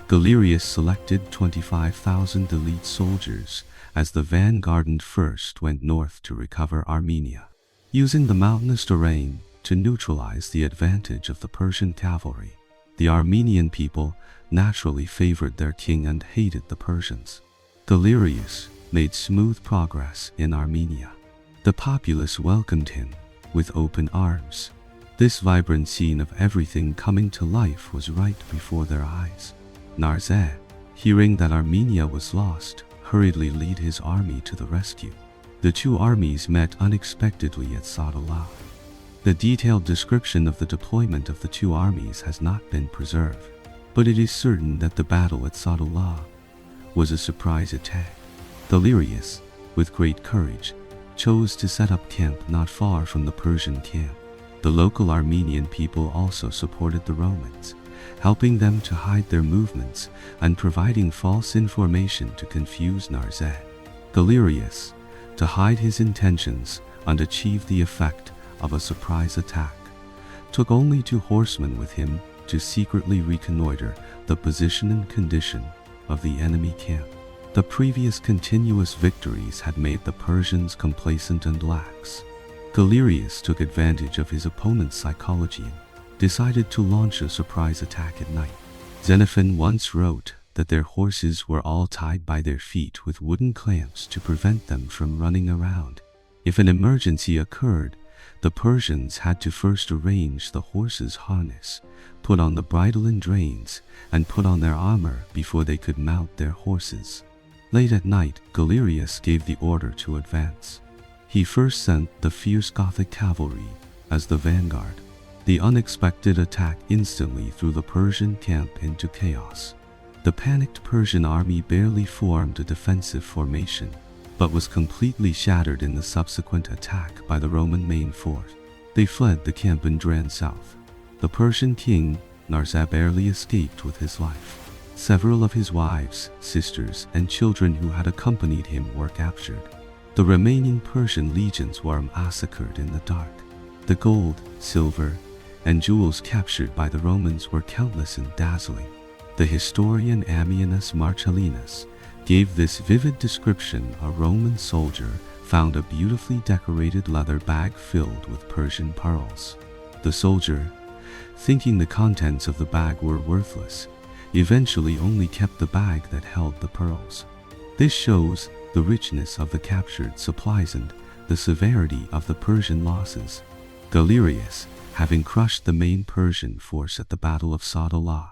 Galerius selected 25,000 elite soldiers as the vanguard and first went north to recover Armenia, using the mountainous terrain to neutralize the advantage of the Persian cavalry. The Armenian people naturally favored their king and hated the Persians. Galerius made smooth progress in Armenia. The populace welcomed him with open arms. This vibrant scene of everything coming to life was right before their eyes. Narzeh, hearing that Armenia was lost, hurriedly led his army to the rescue. The two armies met unexpectedly at Sadullah. The detailed description of the deployment of the two armies has not been preserved, but it is certain that the battle at Sadullah was a surprise attack. Galerius, with great courage, chose to set up camp not far from the Persian camp. The local Armenian people also supported the Romans, helping them to hide their movements and providing false information to confuse Narzeh. Galerius, to hide his intentions and achieve the effect of a surprise attack, took only 2 horsemen with him to secretly reconnoiter the position and condition of the enemy camp. The previous continuous victories had made the Persians complacent and lax. Galerius took advantage of his opponent's psychology and decided to launch a surprise attack at night. Xenophon once wrote that their horses were all tied by their feet with wooden clamps to prevent them from running around. If an emergency occurred, the Persians had to first arrange the horses' harness, put on the bridle and reins, and put on their armor before they could mount their horses. Late at night, Galerius gave the order to advance. He first sent the fierce Gothic cavalry as the vanguard. The unexpected attack instantly threw the Persian camp into chaos. The panicked Persian army barely formed a defensive formation, but was completely shattered in the subsequent attack by the Roman main fort. They fled the camp and ran south. The Persian king, Narzeh, barely escaped with his life. Several of his wives, sisters, and children who had accompanied him were captured. The remaining Persian legions were massacred in the dark. The gold, silver, and jewels captured by the Romans were countless and dazzling. The historian Ammianus Marcellinus gave this vivid description: a Roman soldier found a beautifully decorated leather bag filled with Persian pearls. The soldier, thinking the contents of the bag were worthless, eventually only kept the bag that held the pearls. This shows the richness of the captured supplies and the severity of the Persian losses. Galerius, having crushed the main Persian force at the Battle of Sadullah,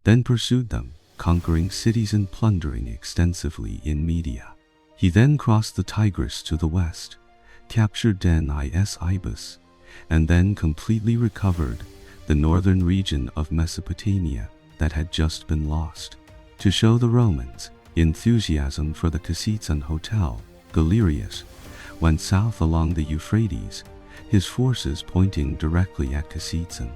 then pursued them, conquering cities and plundering extensively in Media. He then crossed the Tigris to the west, captured Den-is-Ibis, and then completely recovered the northern region of Mesopotamia that had just been lost. To show the Romans enthusiasm for the Kasitzan hotel, Galerius went south along the Euphrates, his forces pointing directly at Kasitzan.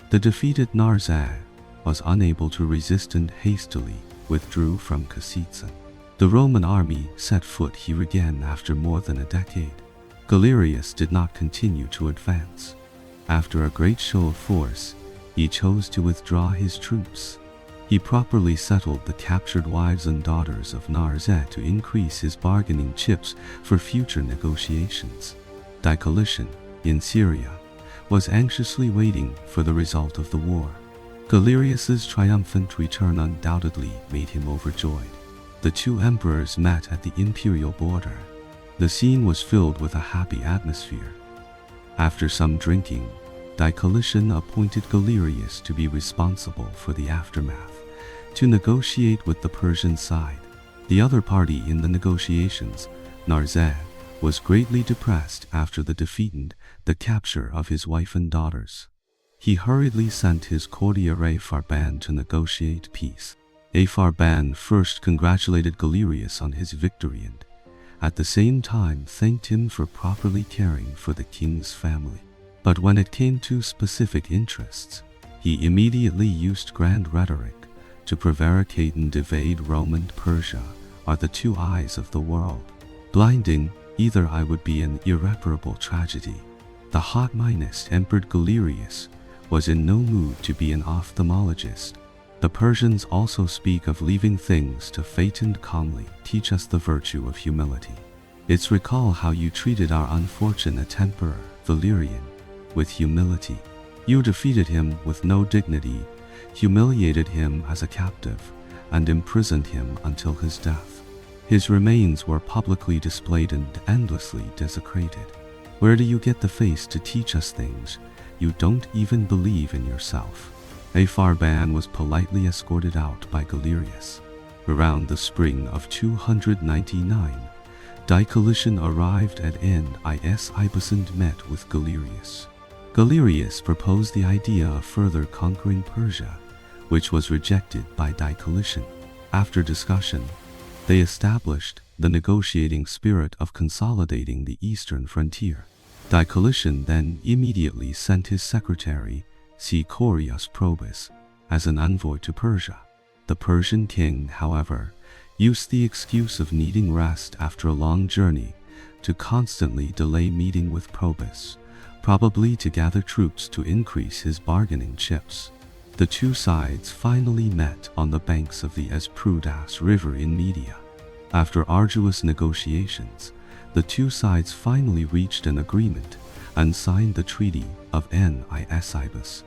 The defeated Narzeh was unable to resist and hastily withdrew from Kasitzan. The Roman army set foot here again after more than a decade. Galerius did not continue to advance. After a great show of force, he chose to withdraw his troops. He properly settled the captured wives and daughters of Narzeh to increase his bargaining chips for future negotiations. Diocletian, in Syria, was anxiously waiting for the result of the war. Galerius's triumphant return undoubtedly made him overjoyed. The two emperors met at the imperial border. The scene was filled with a happy atmosphere. After some drinking, Diocletian appointed Galerius to be responsible for the aftermath, to negotiate with the Persian side. The other party in the negotiations, Narzeh, was greatly depressed after the defeat and the capture of his wife and daughters. He hurriedly sent his courtier Apharban to negotiate peace. Apharban first congratulated Galerius on his victory and, at the same time, thanked him for properly caring for the king's family. But when it came to specific interests, He immediately used grand rhetoric to prevaricate and evade Rome and Persia are the two eyes of the world. Blinding, either eye would be an irreparable tragedy. The hot-minded Emperor Galerius was in no mood to be an ophthalmologist. The Persians also speak of leaving things to fate and calmly teach us the virtue of humility. It's recall how you treated our unfortunate emperor, Valerian, with humility. You defeated him with no dignity, humiliated him as a captive, and imprisoned him until his death. His remains were publicly displayed and endlessly desecrated. Where do you get the face to teach us things you don't even believe in yourself? A Farban was politely escorted out by Galerius. Around the spring of 299, Diocletian arrived at Nis and met with Galerius. Galerius proposed the idea of further conquering Persia, which was rejected by Diocletian. After discussion, they established the negotiating spirit of consolidating the eastern frontier. Diocletian then immediately sent his secretary, Corius Probus, as an envoy to Persia. The Persian king, however, used the excuse of needing rest after a long journey to constantly delay meeting with Probus, probably to gather troops to increase his bargaining chips. The two sides finally met on the banks of the Esprudas River in Media. After arduous negotiations, the two sides finally reached an agreement and signed the Treaty of Nis.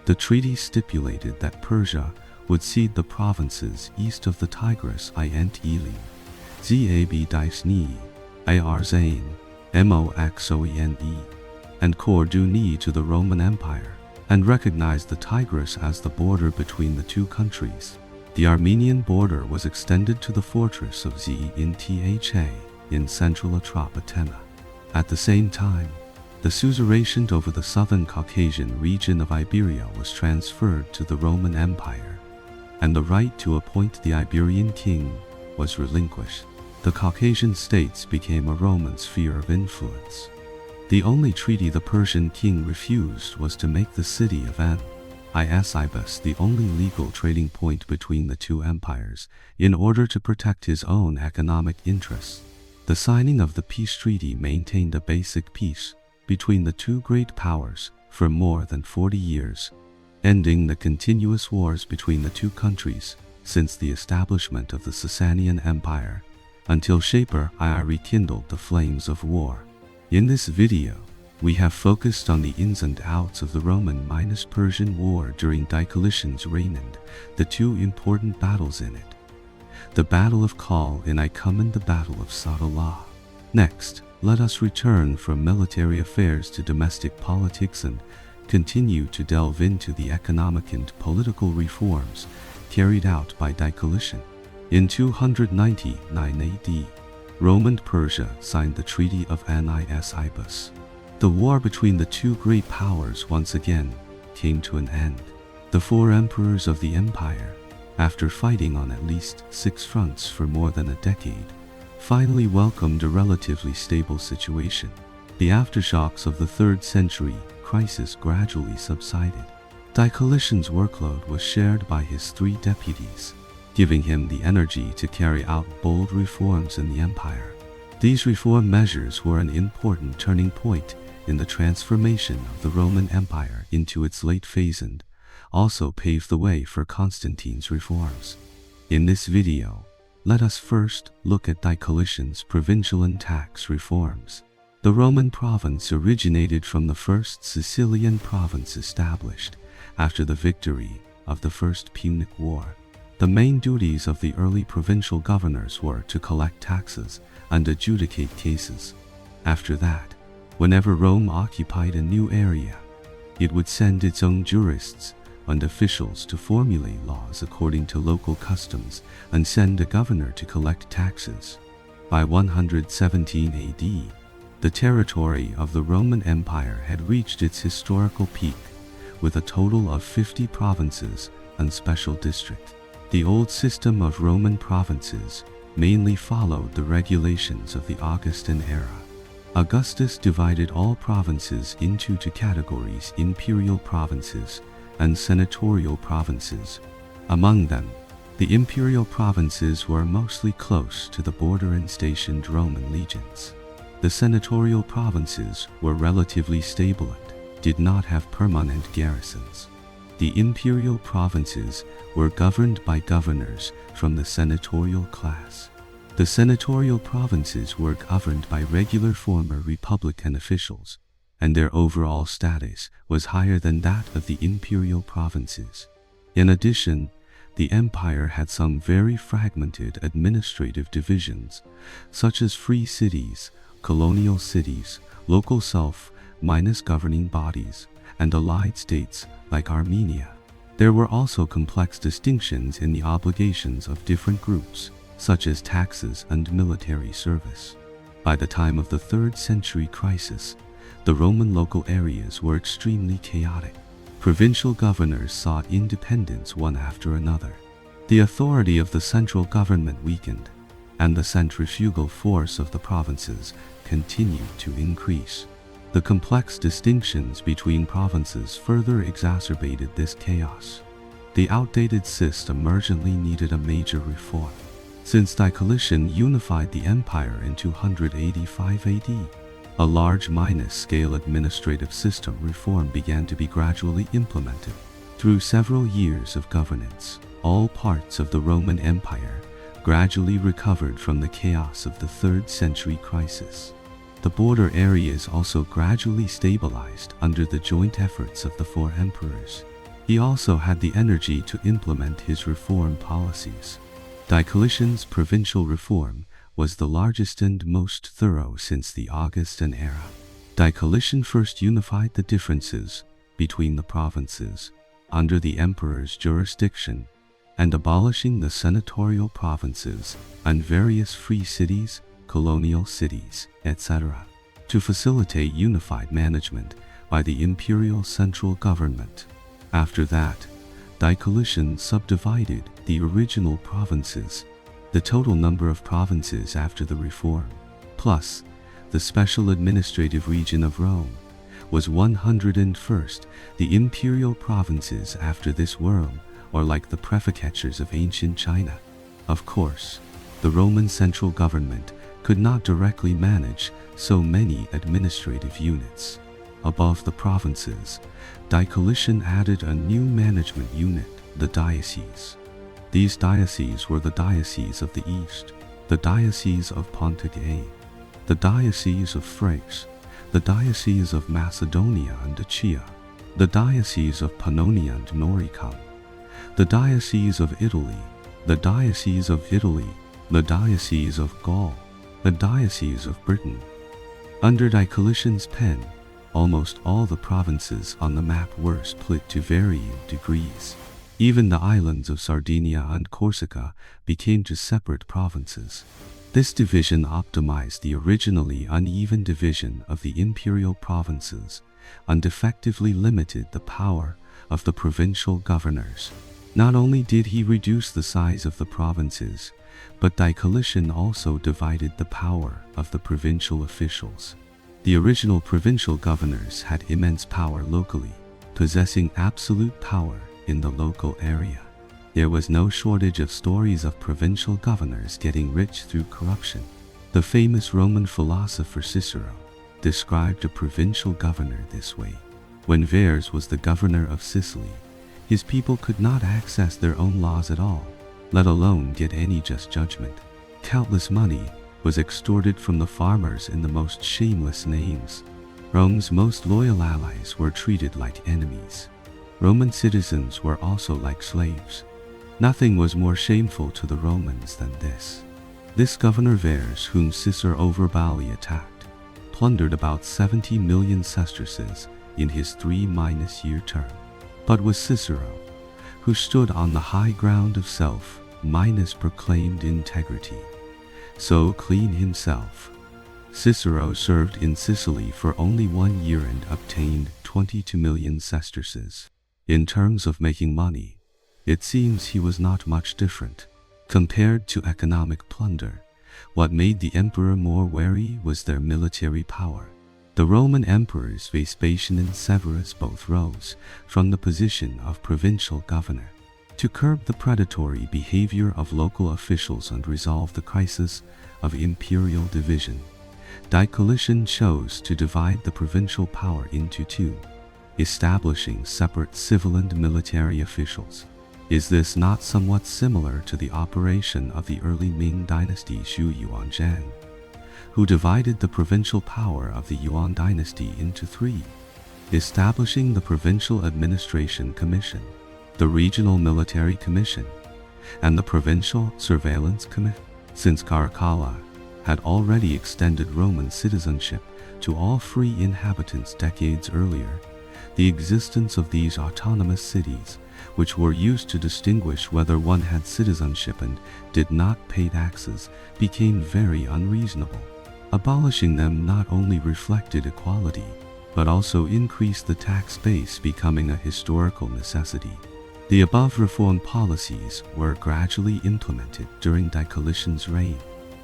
The treaty stipulated that Persia would cede the provinces east of the Tigris and Elim, Zab Disni, Arzain, Moxoene, and Corduni to the Roman Empire, and recognized the Tigris as the border between the two countries. The Armenian border was extended to the fortress of Zintha in central Atropatena. At the same time, the suzerainty over the southern Caucasian region of Iberia was transferred to the Roman Empire, and the right to appoint the Iberian king was relinquished. The Caucasian states became a Roman sphere of influence. The only treaty the Persian king refused was to make the city of Nisibis the only legal trading point between the two empires, in order to protect his own economic interests. The signing of the peace treaty maintained a basic peace between the two great powers for more than 40 years, ending the continuous wars between the two countries since the establishment of the Sasanian Empire, until Shaper I rekindled the flames of war. In this video, we have focused on the ins and outs of the Roman-Persian War during Diocletian's reign and the two important battles in it: the Battle of Kal and Icum and the Battle of Sadallah. Next, let us return from military affairs to domestic politics and continue to delve into the economic and political reforms carried out by Diocletian. In 299 AD, Rome and Persia signed the Treaty of Nisibis. The war between the two great powers once again came to an end. The four emperors of the empire, after fighting on at least 6 fronts for more than a decade, finally welcomed a relatively stable situation. The aftershocks of the 3rd century crisis gradually subsided. Diocletian's workload was shared by his 3 deputies, giving him the energy to carry out bold reforms in the empire. These reform measures were an important turning point in the transformation of the Roman Empire into its late phase and also paved the way for Constantine's reforms. In this video, let us first look at Diocletian's provincial and tax reforms. The Roman province originated from the first Sicilian province established after the victory of the First Punic War. The main duties of the early provincial governors were to collect taxes and adjudicate cases. After that, whenever Rome occupied a new area, it would send its own jurists and officials to formulate laws according to local customs and send a governor to collect taxes. By 117 AD, the territory of the Roman Empire had reached its historical peak, with a total of 50 provinces and special districts. The old system of Roman provinces mainly followed the regulations of the Augustan era. Augustus divided all provinces into 2 categories: imperial provinces and senatorial provinces. Among them, the imperial provinces were mostly close to the border and stationed Roman legions. The senatorial provinces were relatively stable and did not have permanent garrisons. The imperial provinces were governed by governors from the senatorial class. The senatorial provinces were governed by regular former republican officials, and their overall status was higher than that of the imperial provinces. In addition, the empire had some very fragmented administrative divisions, such as free cities, colonial cities, local self-governing bodies, and allied states like Armenia. There were also complex distinctions in the obligations of different groups, such as taxes and military service. By the time of the 3rd century crisis, the Roman local areas were extremely chaotic. Provincial governors sought independence one after another. The authority of the central government weakened, and the centrifugal force of the provinces continued to increase. The complex distinctions between provinces further exacerbated this chaos. The outdated system urgently needed a major reform. Since Diocletian unified the empire in 285 AD, a large scale administrative system reform began to be gradually implemented. Through several years of governance, all parts of the Roman Empire gradually recovered from the chaos of the 3rd century crisis. The border areas also gradually stabilized under the joint efforts of the 4 emperors. He also had the energy to implement his reform policies. Diocletian's provincial reform was the largest and most thorough since the Augustan era. Diocletian first unified the differences between the provinces under the emperor's jurisdiction, and abolishing the senatorial provinces and various free cities, colonial cities, etc., to facilitate unified management by the imperial central government. After that, Diocletian subdivided the original provinces. The total number of provinces after the reform, plus the special administrative region of Rome, was 101st. The imperial provinces after this were like the prefectures of ancient China. Of course, the Roman central government could not directly manage so many administrative units. Above the provinces, Diocletian added a new management unit, the dioceses. These dioceses were the Diocese of the East, the Diocese of Pontica, the Diocese of Thrace, the Diocese of Macedonia and Achaia, the Diocese of Pannonia and Noricum, the Diocese of Italy, the Diocese of Italy, the Diocese of Gaul, the Diocese of Britain. Under Diocletian's pen, almost all the provinces on the map were split to varying degrees. Even the islands of Sardinia and Corsica became two separate provinces. This division optimized the originally uneven division of the imperial provinces and effectively limited the power of the provincial governors. Not only did he reduce the size of the provinces, but Diocletian also divided the power of the provincial officials. The original provincial governors had immense power locally, possessing absolute power in the local area. There was no shortage of stories of provincial governors getting rich through corruption. The famous Roman philosopher Cicero described a provincial governor this way: when Verres was the governor of Sicily, his people could not access their own laws at all, let alone get any just judgment. Countless money was extorted from the farmers in the most shameless names. Rome's most loyal allies were treated like enemies. Roman citizens were also like slaves. Nothing was more shameful to the Romans than this. This governor Verres, whom Cicero overbally attacked, plundered about 70 million sesterces in his 3-year term. But was Cicero, who stood on the high ground of self-proclaimed integrity, so clean himself? Cicero served in Sicily for only 1 year and obtained 22 million sesterces. In terms of making money, it seems he was not much different. Compared to economic plunder, what made the emperor more wary was their military power. The Roman emperors Vespasian and Severus both rose from the position of provincial governor to curb the predatory behavior of local officials and resolve the crisis of imperial division. Diocletian chose to divide the provincial power into two, establishing separate civil and military officials. Is this not somewhat similar to the operation of the early Ming dynasty Xu Yuanzhan, who divided the provincial power of the Yuan dynasty into three, establishing the Provincial Administration Commission, the Regional Military Commission, and the Provincial Surveillance Commission? Since Caracalla had already extended Roman citizenship to all free inhabitants decades earlier, the existence of these autonomous cities, which were used to distinguish whether one had citizenship and did not pay taxes, became very unreasonable. Abolishing them not only reflected equality, but also increased the tax base, becoming a historical necessity. The above reform policies were gradually implemented during Diocletian's reign.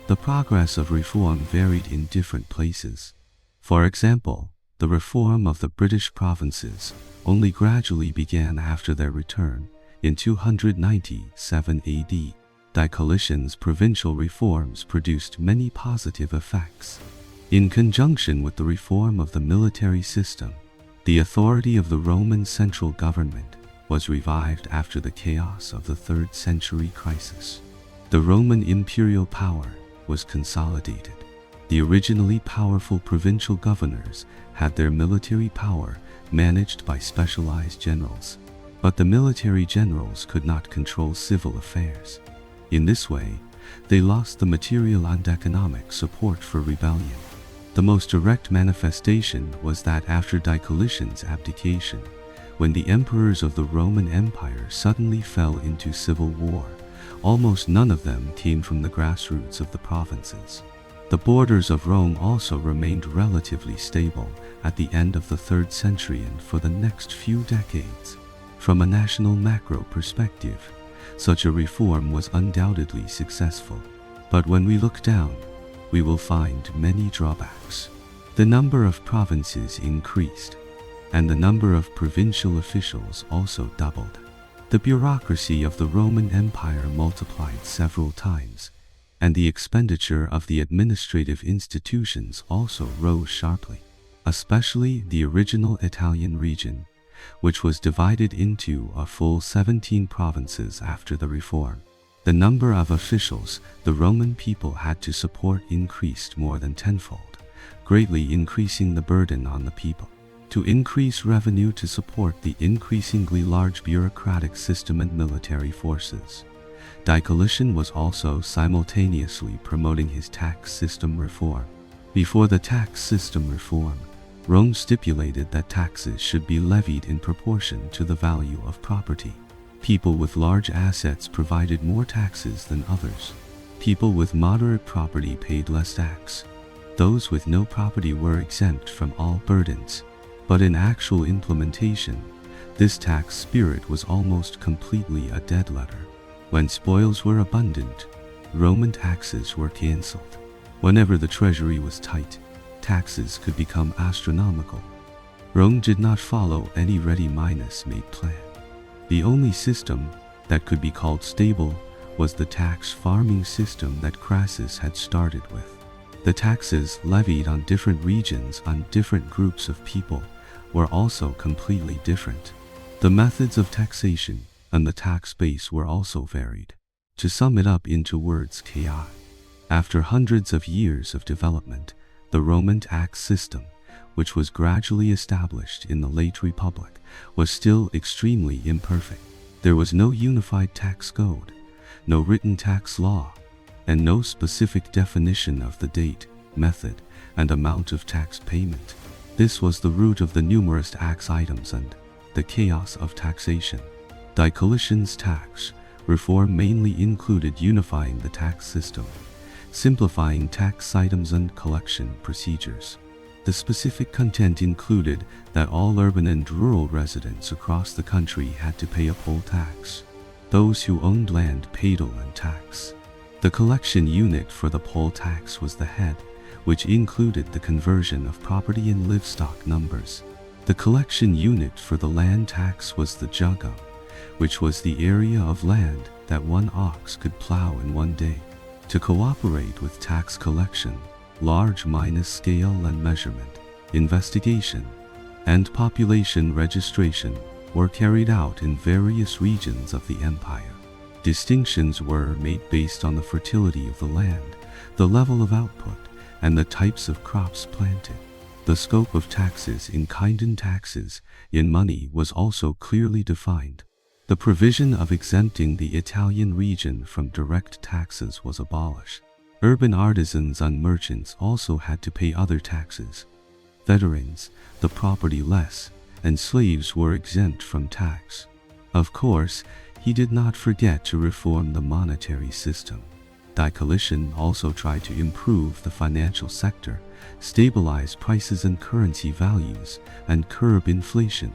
The progress of reform varied in different places. For example, the reform of the British provinces only gradually began after their return in 297 AD. Diocletian's provincial reforms produced many positive effects. In conjunction with the reform of the military system, the authority of the Roman central government was revived after the chaos of the 3rd century crisis. The Roman imperial power was consolidated. The originally powerful provincial governors had their military power managed by specialized generals, but the military generals could not control civil affairs. In this way, they lost the material and economic support for rebellion. The most direct manifestation was that after Diocletian's abdication, when the emperors of the Roman Empire suddenly fell into civil war, almost none of them came from the grassroots of the provinces. The borders of Rome also remained relatively stable at the end of the 3rd century and for the next few decades. From a national macro perspective, such a reform was undoubtedly successful. But when we look down, we will find many drawbacks. The number of provinces increased, and the number of provincial officials also doubled. The bureaucracy of the Roman Empire multiplied several times, and the expenditure of the administrative institutions also rose sharply, especially the original Italian region, which was divided into a full 17 provinces after the reform. The number of officials the Roman people had to support increased more than tenfold, greatly increasing the burden on the people. To increase revenue to support the increasingly large bureaucratic system and military forces, Diocletian was also simultaneously promoting his tax system reform. Before the tax system reform, Rome stipulated that taxes should be levied in proportion to the value of property. People with large assets provided more taxes than others. People with moderate property paid less tax. Those with no property were exempt from all burdens. But in actual implementation, this tax spirit was almost completely a dead letter. When spoils were abundant, Roman taxes were cancelled. Whenever the treasury was tight, taxes could become astronomical. Rome did not follow any ready-made plan. The only system that could be called stable was the tax farming system that Crassus had started with. The taxes levied on different regions on different groups of people were also completely different. The methods of taxation and the tax base were also varied. To sum it up into words, chaos. After hundreds of years of development, the Roman tax system, which was gradually established in the late Republic, was still extremely imperfect. There was no unified tax code, no written tax law, and no specific definition of the date, method, and amount of tax payment. This was the root of the numerous tax items and the chaos of taxation. Diocletian's tax reform mainly included unifying the tax system, simplifying tax items and collection procedures. The specific content included that all urban and rural residents across the country had to pay a poll tax. Those who owned land paid a land tax. The collection unit for the poll tax was the head, which included the conversion of property and livestock numbers. The collection unit for the land tax was the jugum, which was the area of land that one ox could plow in one day. To cooperate with tax collection, large scale and measurement, investigation, and population registration were carried out in various regions of the empire. Distinctions were made based on the fertility of the land, the level of output, and the types of crops planted. The scope of taxes in kind and taxes in money was also clearly defined. The provision of exempting the Italian region from direct taxes was abolished. Urban artisans and merchants also had to pay other taxes. Veterans, the property-less, and slaves were exempt from tax. Of course, he did not forget to reform the monetary system. Diocletian also tried to improve the financial sector, stabilize prices and currency values, and curb inflation.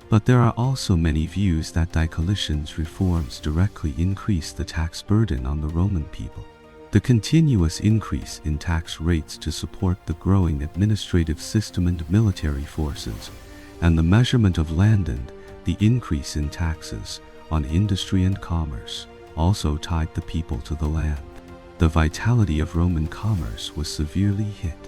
But there are also many views that Diocletian's reforms directly increased the tax burden on the Roman people. The continuous increase in tax rates to support the growing administrative system and military forces, and the measurement of land and the increase in taxes on industry and commerce also tied the people to the land. The vitality of Roman commerce was severely hit.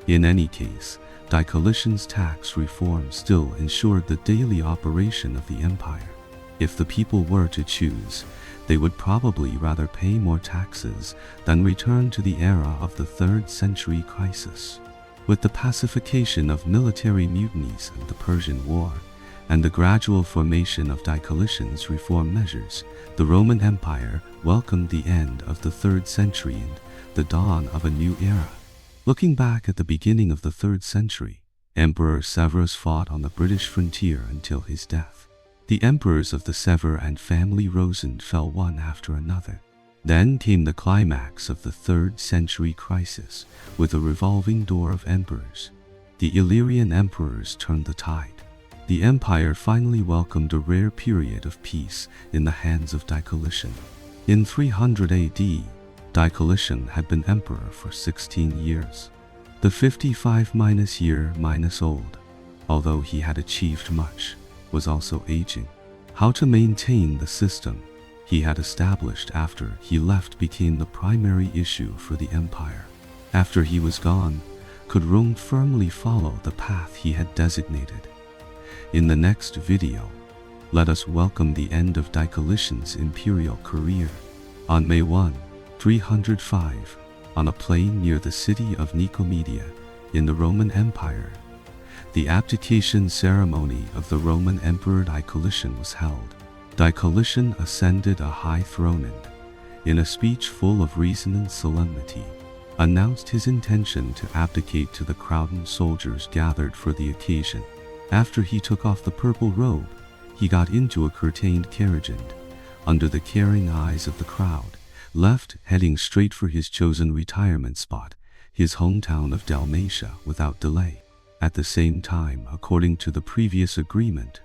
In any case, Diocletian's tax reform still ensured the daily operation of the empire. If the people were to choose, they would probably rather pay more taxes than return to the era of the 3rd century crisis. With the pacification of military mutinies and the Persian War, and the gradual formation of Diocletian's reform measures, the Roman Empire welcomed the end of the 3rd century and the dawn of a new era. Looking back at the beginning of the 3rd century, Emperor Severus fought on the British frontier until his death. The emperors of the Sever and family rose and fell one after another. Then came the climax of the 3rd century crisis, with a revolving door of emperors. The Illyrian emperors turned the tide. The empire finally welcomed a rare period of peace in the hands of Diocletian. In 300 AD, Diocletian had been emperor for 16 years. The 55-year-old, although he had achieved much, was also aging. How to maintain the system he had established after he left became the primary issue for the empire. After he was gone, could Rome firmly follow the path he had designated? In the next video, let us welcome the end of Diocletian's imperial career. On May 1, 305, on a plain near the city of Nicomedia in the Roman Empire, the abdication ceremony of the Roman Emperor Diocletian was held. Diocletian ascended a high throne and, in a speech full of reason and solemnity, announced his intention to abdicate to the crowded soldiers gathered for the occasion. After he took off the purple robe, he got into a curtained carriage and, under the caring eyes of the crowd, left, heading straight for his chosen retirement spot, his hometown of Dalmatia, without delay. At the same time, according to the previous agreement,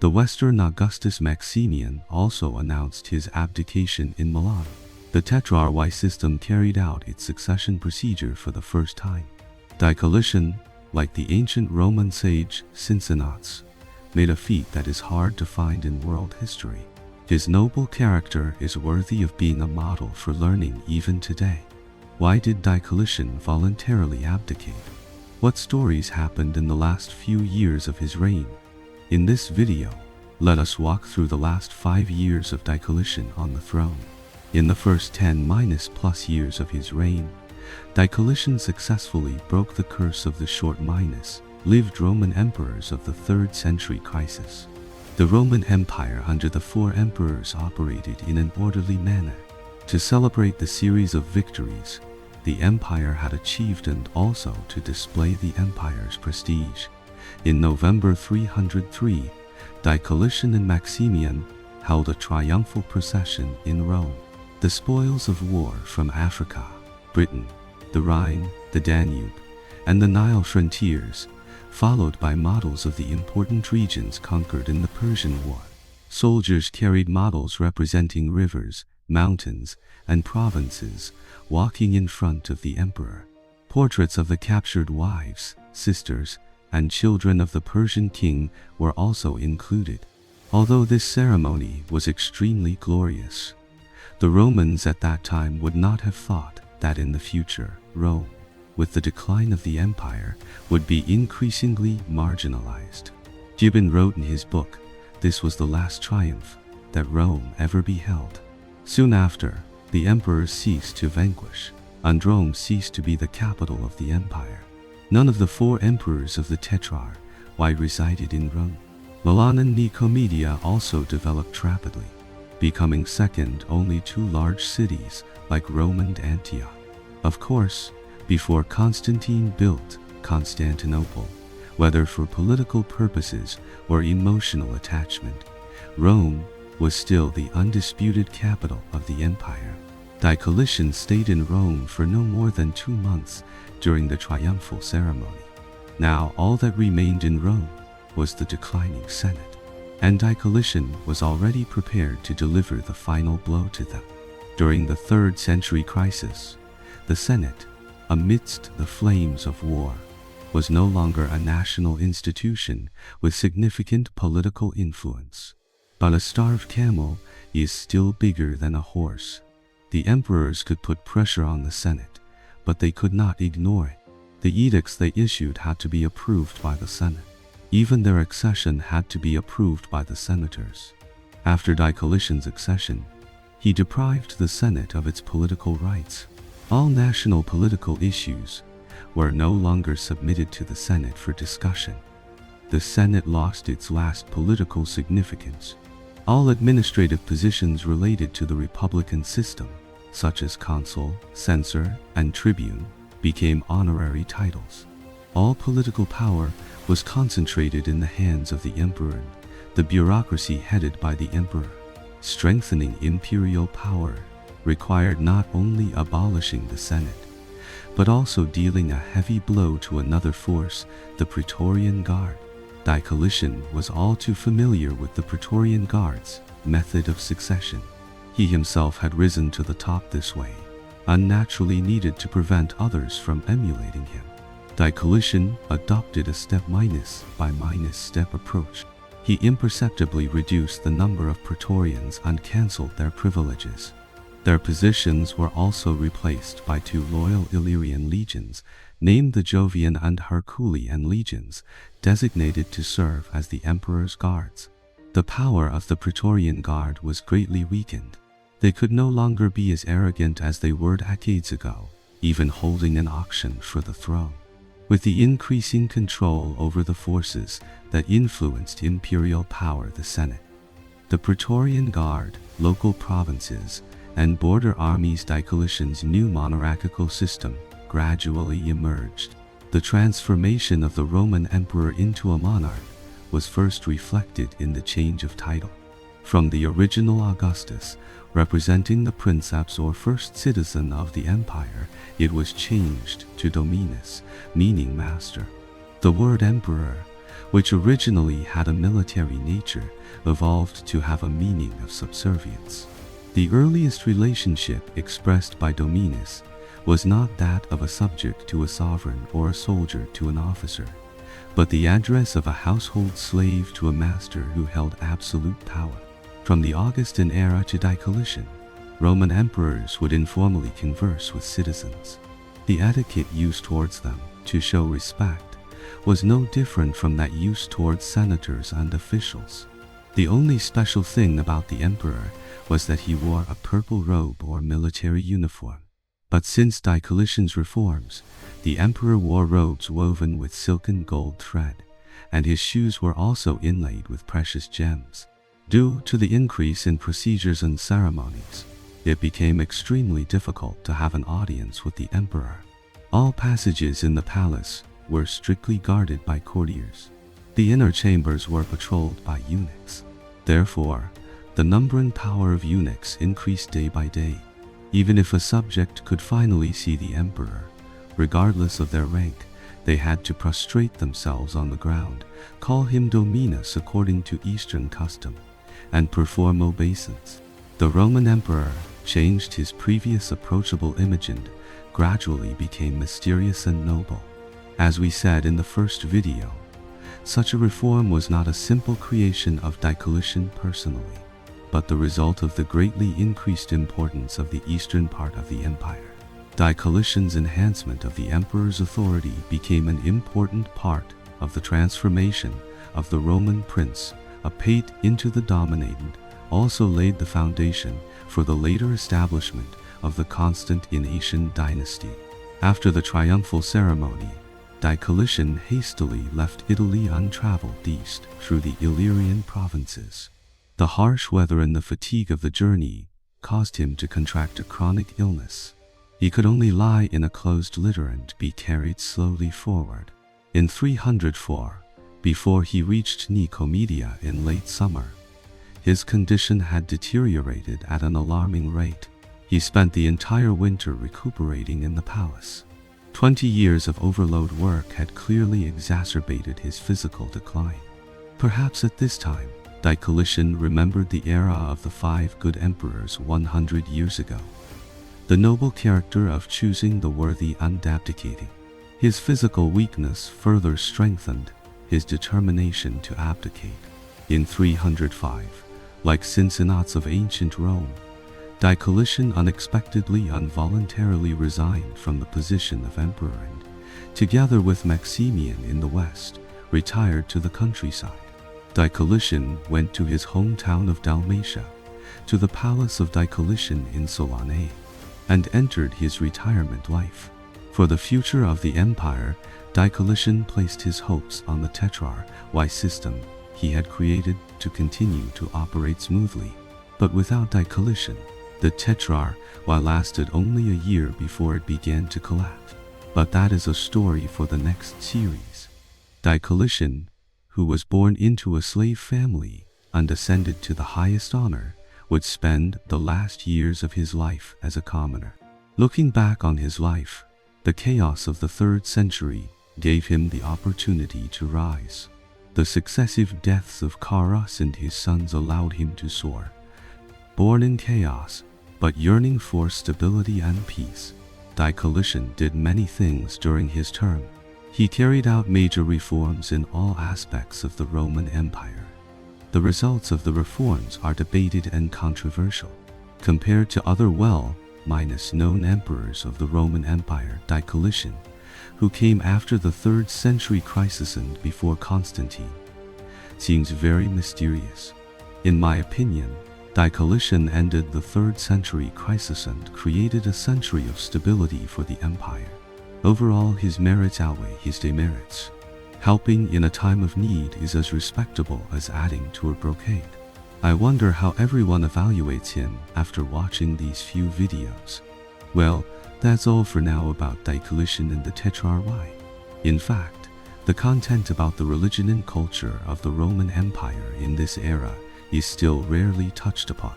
the Western Augustus Maximian also announced his abdication in Milan. The Tetrarchy system carried out its succession procedure for the first time. Diocletian, like the ancient Roman sage Cincinnatus, made a feat that is hard to find in world history. His noble character is worthy of being a model for learning even today. Why did Diocletian voluntarily abdicate? What stories happened in the last few years of his reign? In this video, let us walk through the last 5 years of Diocletian on the throne. In the first 10+ years of his reign, Diocletian successfully broke the curse of the short-lived Roman emperors of the 3rd century crisis. The Roman Empire under the 4 emperors operated in an orderly manner. To celebrate the series of victories the empire had achieved and also to display the empire's prestige, in November 303, Diocletian and Maximian held a triumphal procession in Rome. The spoils of war from Africa, Britain, the Rhine, the Danube, and the Nile frontiers, followed by models of the important regions conquered in the Persian War. Soldiers carried models representing rivers, mountains, and provinces, walking in front of the emperor, Portraits of the captured wives, sisters, and children of the Persian king were also included. Although this ceremony was extremely glorious, the Romans at that time would not have thought that in the future, Rome, with the decline of the empire, would be increasingly marginalized. Gibbon wrote in his book, "This was the last triumph that Rome ever beheld." Soon after, the emperors ceased to vanquish, and Rome ceased to be the capital of the empire. None of the 4 emperors of the Tetrarchy resided in Rome. Milan and Nicomedia also developed rapidly, becoming second only to large cities like Rome and Antioch. Of course, before Constantine built Constantinople, whether for political purposes or emotional attachment, Rome was still the undisputed capital of the empire. Diocletian stayed in Rome for no more than 2 months during the triumphal ceremony. Now all that remained in Rome was the declining Senate, and Diocletian was already prepared to deliver the final blow to them. During the 3rd century crisis, the Senate, amidst the flames of war, was no longer a national institution with significant political influence. But a starved camel is still bigger than a horse. The emperors could put pressure on the Senate, but they could not ignore it. The edicts they issued had to be approved by the Senate. Even their accession had to be approved by the senators. After Diocletian's accession, he deprived the Senate of its political rights. All national political issues were no longer submitted to the Senate for discussion. The Senate lost its last political significance. All administrative positions related to the republican system, such as consul, censor, and tribune, became honorary titles. All political power was concentrated in the hands of the emperor, the bureaucracy headed by the emperor. Strengthening imperial power required not only abolishing the Senate, but also dealing a heavy blow to another force, the Praetorian Guard. Diocletian was all too familiar with the Praetorian Guard's method of succession. He himself had risen to the top this way, unnaturally needed to prevent others from emulating him. Diocletian adopted a step-by-step approach. He imperceptibly reduced the number of Praetorians and cancelled their privileges. Their positions were also replaced by 2 loyal Illyrian legions, named the Jovian and Herculean legions, designated to serve as the emperor's guards. The power of the Praetorian Guard was greatly weakened. They could no longer be as arrogant as they were decades ago, even holding an auction for the throne. With the increasing control over the forces that influenced imperial power, the Senate, the Praetorian Guard, local provinces, and border armies, Diocletian's new monarchical system gradually emerged. The transformation of the Roman emperor into a monarch was first reflected in the change of title. From the original Augustus, representing the princeps or first citizen of the empire, it was changed to Dominus, meaning master. The word emperor, which originally had a military nature, evolved to have a meaning of subservience. The earliest relationship expressed by Dominus was not that of a subject to a sovereign or a soldier to an officer, but the address of a household slave to a master who held absolute power. From the Augustan era to Diocletian, Roman emperors would informally converse with citizens. The etiquette used towards them, to show respect, was no different from that used towards senators and officials. The only special thing about the emperor was that he wore a purple robe or military uniform. But since Diocletian's reforms, the emperor wore robes woven with silken gold thread, and his shoes were also inlaid with precious gems. Due to the increase in procedures and ceremonies, it became extremely difficult to have an audience with the emperor. All passages in the palace were strictly guarded by courtiers. The inner chambers were patrolled by eunuchs. Therefore, the number and power of eunuchs increased day by day. Even if a subject could finally see the emperor, regardless of their rank, they had to prostrate themselves on the ground, call him Dominus according to Eastern custom, and perform obeisance. The Roman emperor changed his previous approachable image and gradually became mysterious and noble. As we said in the first video, such a reform was not a simple creation of Diocletian personally, but the result of the greatly increased importance of the eastern part of the empire. Diocletian's enhancement of the emperor's authority became an important part of the transformation of the Roman prince, apate into the dominated, also laid the foundation for the later establishment of the Constantinian dynasty. After the triumphal ceremony, Diocletian hastily left Italy untraveled east through the Illyrian provinces. The harsh weather and the fatigue of the journey caused him to contract a chronic illness. He could only lie in a closed litter and be carried slowly forward. In 304, before he reached Nicomedia in late summer, his condition had deteriorated at an alarming rate. He spent the entire winter recuperating in the palace. 20 years of overload work had clearly exacerbated his physical decline. Perhaps at this time, Diocletian remembered the era of the 5 good emperors 100 years ago. The noble character of choosing the worthy and abdicating. His physical weakness further strengthened his determination to abdicate. In 305, like Cincinnatus of ancient Rome, Diocletian unexpectedly voluntarily resigned from the position of emperor and, together with Maximian in the west, retired to the countryside. Diocletian went to his hometown of Dalmatia, to the palace of Diocletian in Solane, and entered his retirement life. For the future of the empire, Diocletian placed his hopes on the Tetrarchy system he had created to continue to operate smoothly. But without Diocletian, the Tetrarchy lasted only a year before it began to collapse. But that is a story for the next series. Diocletian, who was born into a slave family and ascended to the highest honor, would spend the last years of his life as a commoner. Looking back on his life, the chaos of the 3rd century gave him the opportunity to rise. The successive deaths of Carus and his sons allowed him to soar. Born in chaos, but yearning for stability and peace, Diocletian did many things during his term. He carried out major reforms in all aspects of the Roman Empire. The results of the reforms are debated and controversial. Compared to other known emperors of the Roman Empire, Diocletian, who came after the 3rd century crisis and before Constantine, seems very mysterious. In my opinion, Diocletian ended the 3rd century crisis and created a century of stability for the empire. Overall, his merits outweigh his demerits. Helping in a time of need is as respectable as adding to a brocade. I wonder how everyone evaluates him after watching these few videos. Well, that's all for now about Diocletian and the Tetrarchy. In fact, the content about the religion and culture of the Roman Empire in this era is still rarely touched upon,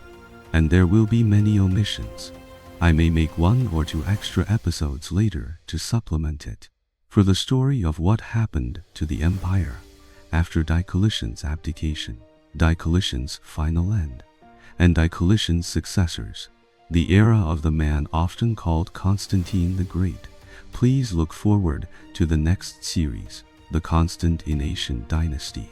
and there will be many omissions. I may make 1 or 2 extra episodes later to supplement it. For the story of what happened to the empire after Diocletian's abdication, Diocletian's final end, and Diocletian's successors, the era of the man often called Constantine the Great, please look forward to the next series, the Constantinian dynasty.